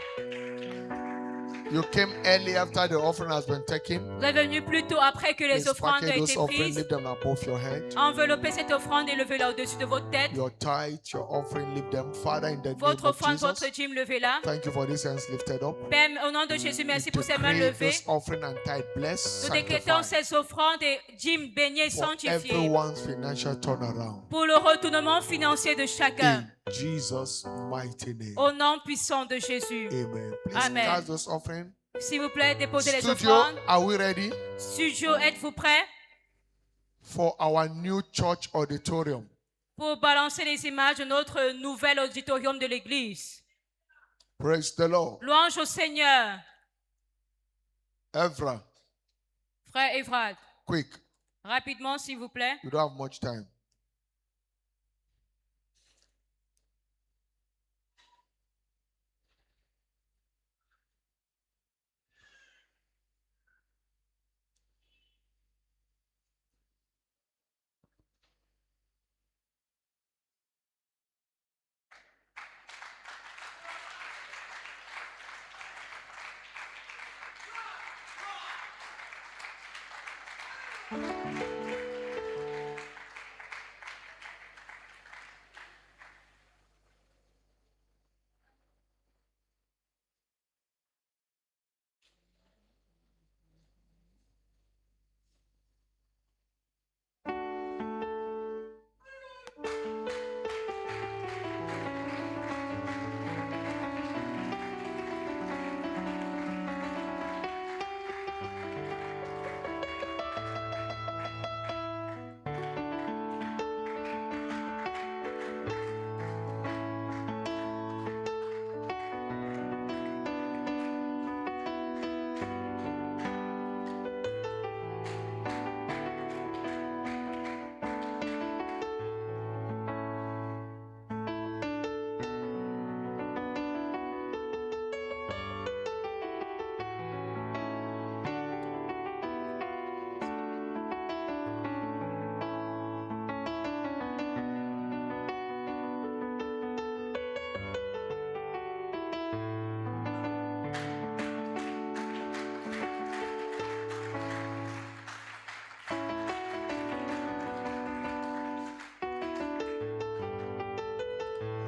You came early after the offering has been taken.
Vous êtes venus plus tôt après que les
Please
offrandes
package
aient
those
été
offerings,
prises.
leave them above your head.
Enveloppez cette offrande et levez-la au-dessus de votre tête.
Your tithe, your offering, leave them. Father, in the name
Votre
of
offrande, votre
Jesus,
dîme, levez-la.
thank you for these hands lifted up.
Père, au nom de Jésus, merci pour ces mains
Decree
levées.
this offering and tithe blessed,
Nous décrétons
sanctified
ces offrandes et dîmes bénies et
for
sanctifiées
everyone's financial turnaround.
pour le retournement financier de chacun.
In Jesus' mighty name.
Au nom puissant de Jésus.
Amen. Please
Amen.
cast those offerings.
S'il vous plaît, déposez les
Studio,
offrandes.
are we ready
Studio, êtes-vous prêts
for our new church auditorium?
pour balancer les images de notre nouvel auditorium de l'église?
Praise the Lord.
Louange au Seigneur.
Evra,
Frère Evrard,
quick.
rapidement s'il vous plaît.
You don't have much time.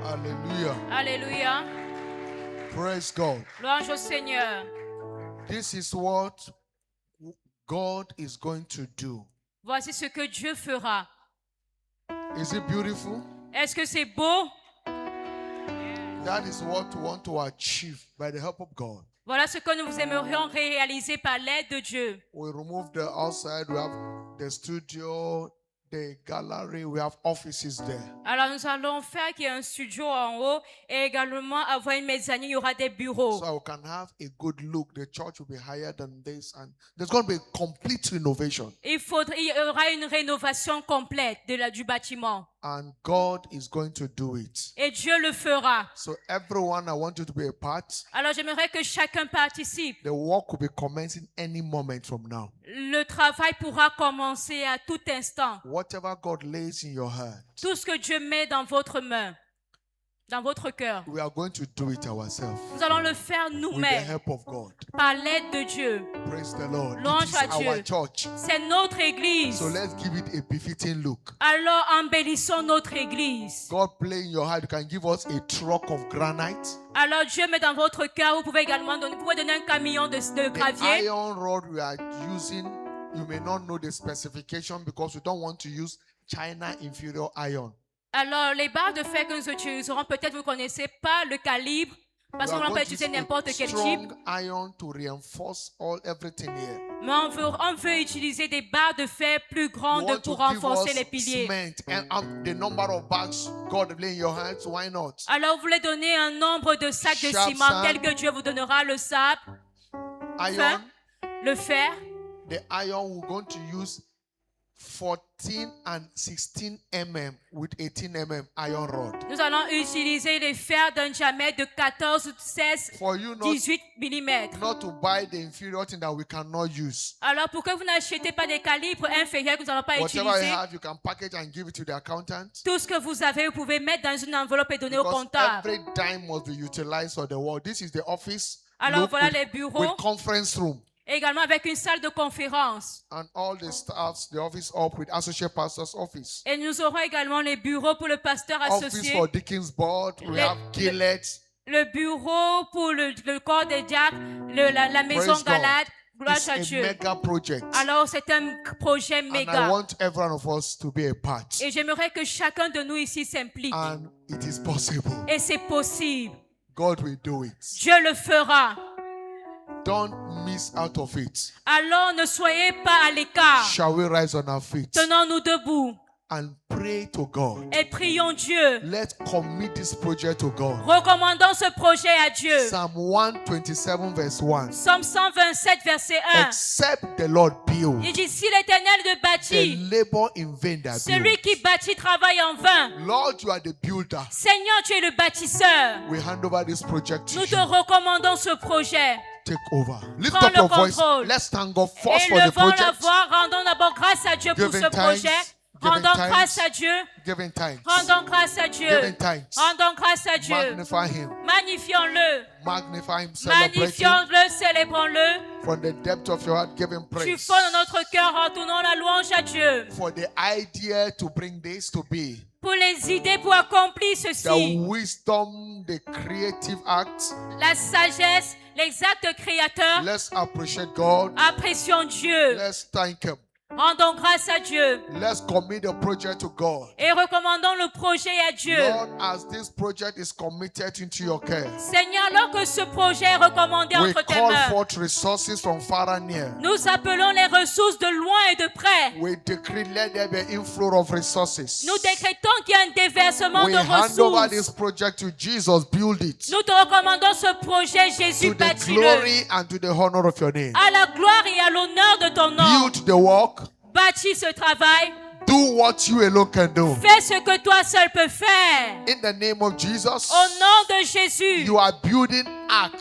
Hallelujah.
Alléluia.
Praise God.
Louange au Seigneur.
This is what God is going to do.
Voici ce que Dieu fera.
Is it beautiful?
Est-ce que c'est beau?
That is what we want to achieve by the help of God.
Voilà ce que nous aimerions réaliser par l'aide de Dieu.
We remove the outside, we have the studio, the gallery, we have offices there.
Alors nous allons faire qu'il y ait un studio en haut et également avoir une mezzanine, il y aura des bureaux.
So we can have a good look. The church will be higher than this, and there's going to be a complete renovation.
Il y aura une rénovation complète du bâtiment.
And God is going to do it.
Et Dieu le fera.
So everyone, I want you to be a part.
Alors j'aimerais que chacun participe.
The work will be commencing any moment from now.
Le travail pourra commencer à tout instant.
Whatever God lays in your heart,
Tout ce que Dieu met dans votre main, dans votre cœur,
we are going to do it ourselves
nous allons le faire
with the
nous-mêmes
help of God.
par l'aide de Dieu.
Praise the Lord.
Louange
It is
à Dieu.
our church.
C'est notre église.
So let's give it a befitting look.
Alors embellissons notre église.
God play in your heart. You can give us a truck of granite.
Alors Dieu met dans votre cœur, vous pouvez également donner, vous pouvez donner un camion de
The
gravier.
iron rod we are using, you may not know the specification because we don't want to use China inferior iron.
Alors les barres de fer que nous utiliserons, peut-être vous ne connaissez pas le calibre, parce
We
qu'on
are
peut
going to
utiliser
use
n'importe
a
quel type.
strong iron to reinforce everything here.
Mais on veut utiliser des barres de fer plus
You
grandes
want
pour
to give
renforcer
us
les piliers.
cement and the number of bags God lay in your hands. Why not?
Alors vous voulez donner un nombre de sacs de
Sharp
ciment
sand.
tel que Dieu vous donnera le sable,
Iron.
le fer.
The iron we're going to use 14 and 16 mm with 18 mm iron rod.
Nous allons utiliser les fers d'un diamètre de 14, 16,
For you
18 mm.
not to buy the inferior thing that we cannot use.
Alors pour que vous n'achetez pas des calibres inférieurs que nous n'allons pas
Whatever you
utiliser,
have, you can package and give it to the accountant.
tout ce que vous avez, vous pouvez mettre dans une enveloppe et donner au
Because
comptable.
every dime must be utilized for the world. This is the office
Alors
look
voilà
with,
les
with
bureaux,
conference room.
également avec une salle de conférence.
And all the staffs, the office up with associate pastor's office.
Et nous aurons également les bureaux pour le pasteur
Office
associé,
for Deacon's Board. We
Le-
have Gillette.
le bureau pour le corps des diacres, la maison
Praise God.
Galade. Gloire
It's
à
a
Dieu.
mega project.
Alors c'est un projet
And I
méga.
want every one of us to be a part.
Et j'aimerais que chacun de nous ici s'implique.
And it is possible.
Et c'est possible.
God will do it.
Dieu le fera.
Don't miss out of it.
Alors ne soyez pas à l'écart.
Shall we rise on our feet
Tenons-nous debout
and pray to God?
et prions Dieu.
Let's commit this project to God.
Recommandons ce projet à Dieu.
Psalm 127 verse 1.
Psaume 127, verset 1.
Except the Lord build,
Il dit, si l'Éternel ne
they
bâtit,
labor in vain that
celui
build.
qui bâtit travaille en vain.
Lord, you are the builder.
Seigneur, tu es le bâtisseur.
We hand over this project to
Nous te
you.
recommandons ce projet.
Take over. Lift
Prends
up
le
your voice.
contrôle.
Let's thank God first
Et
for the
levons la
project.
voix, rendons d'abord grâce à Dieu pour
Giving
ce
thanks,
projet.
giving
Rendons
thanks,
grâce à Dieu.
Giving thanks.
Rendons grâce à Dieu.
Giving thanks.
Rendons grâce à Dieu.
Magnify Him.
Magnifions-le.
Magnify Him. Celebrate Him.
Magnifions-le, célébrons-le.
From the depth of your heart, give Him
Du
praise.
fond de notre cœur, retournons la louange à Dieu.
For the idea to bring this to be.
Pour les idées pour accomplir
The
ceci.
wisdom, the creative act.
La sagesse, les actes créateurs.
Let's appreciate God.
Apprécions Dieu.
Let's thank Him.
Rendons grâce à Dieu.
Let's commit the project to God.
Et recommandons le projet à Dieu.
Lord, as this project is committed into your care,
Seigneur, alors que ce projet est recommandé
we
entre tes
call
mains,
forth resources from far and near.
nous appelons les ressources de loin et de près.
We decree let there be an inflow of resources.
Nous décrétons qu'il y a un déversement
We
de
hand over this
ressources.
project to Jesus. Build it
Nous te recommandons ce projet, Jésus,
to the
bâtis-le.
glory and to the honor of your name.
À la gloire et à l'honneur de ton nom.
Build the work.
Bâtis ce travail.
Do what you alone can do.
Fais ce que toi seul peux faire.
In the name of Jesus,
Au nom de Jésus,
you are building ark.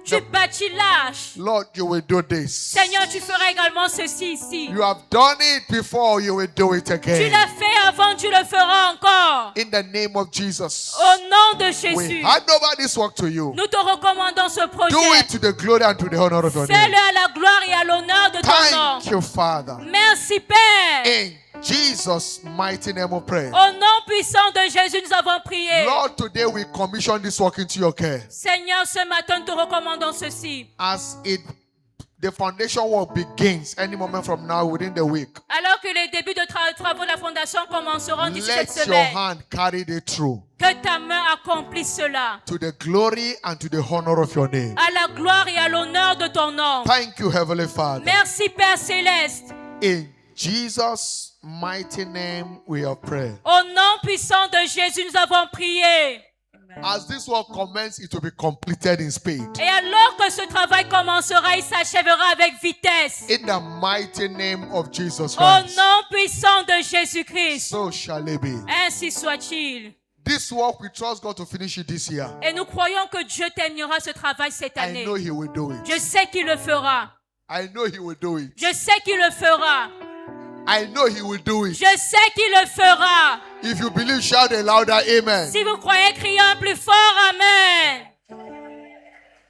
tu bâtis l'arche.
Lord, you will do this.
Seigneur, tu feras également ceci ici.
You have done it before, you will do it
Tu
again.
l'as fait avant, tu le feras encore.
In the name of Jesus,
Au nom de
we
Jésus,
hand over this work to you.
nous te recommandons ce
Do
projet.
it to the glory and to the honor of your name.
Fais-le à la gloire et à l'honneur de ton nom.
Thank you, Father.
Merci, Père.
In Jesus' mighty name we pray.
Au nom puissant de Jésus, nous avons prié.
Lord, today we commission this work into your care.
Seigneur, ce matin, nous te recommandons ceci.
As the foundation work begins any moment from now within the week,
Alors que les débuts de travaux de la fondation commenceront d'ici cette
let your
semaine,
hand carry it through
que ta main accomplisse cela.
to the glory and to the honor of your name.
À la gloire et à l'honneur de ton nom.
Thank you, Heavenly Father.
Merci, Père Céleste.
In Jesus' mighty name we have prayed.
Au nom puissant de Jésus, nous avons prié.
As this work commences, it will be completed in speed.
Et alors que ce travail commencera, il s'achèvera avec vitesse.
In the mighty name of Jesus
Au
Christ.
nom puissant de Jésus-Christ.
So shall it be.
Ainsi soit-il.
This work, we trust God to finish it this year.
Et nous croyons que Dieu terminera ce travail cette
I
année.
know He will do it.
Je sais qu'il le fera.
I know He will do it.
Je sais qu'il le fera.
I know He will do it.
Je sais qu'il le fera.
If you believe, shout a louder amen.
Si vous croyez, criez un plus fort Amen.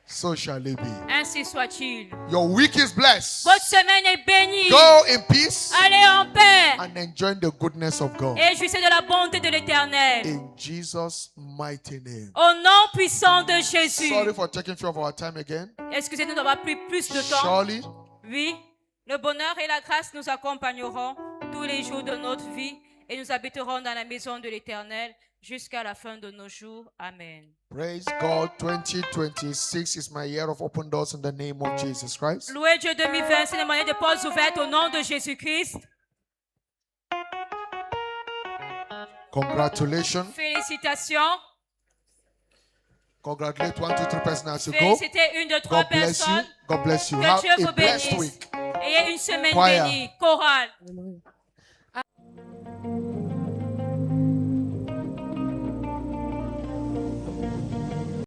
So shall it be.
Ainsi soit-il.
Your week is blessed.
Votre semaine est bénie.
Go in peace
Allez en paix.
and enjoy the goodness of God.
Et jouissez de la bonté de l'Éternel.
In Jesus' mighty name.
Au nom puissant de Jésus.
Sorry for taking few of our time again.
Excusez-nous d'avoir pris plus de temps.
Surely,
Oui, le bonheur et la grâce nous accompagneront tous les jours de notre vie et nous habiterons dans la maison de l'Éternel jusqu'à la fin de nos jours. Amen.
praise God. 2026 is my year of open doors in the name of Jesus Christ.
Louez Dieu 2020, c'est l'année de portes ouvertes au nom de Jésus-Christ.
Congratulations.
Félicitations.
Congratulate 1, 2, 3 persons as you go.
Félicitez une de trois
God bless you.
personnes.
God bless you.
Que
Have
Dieu
a
vous
blessed
bénisse.
week.
Ayez une semaine
Choir.
bénie. Chorale.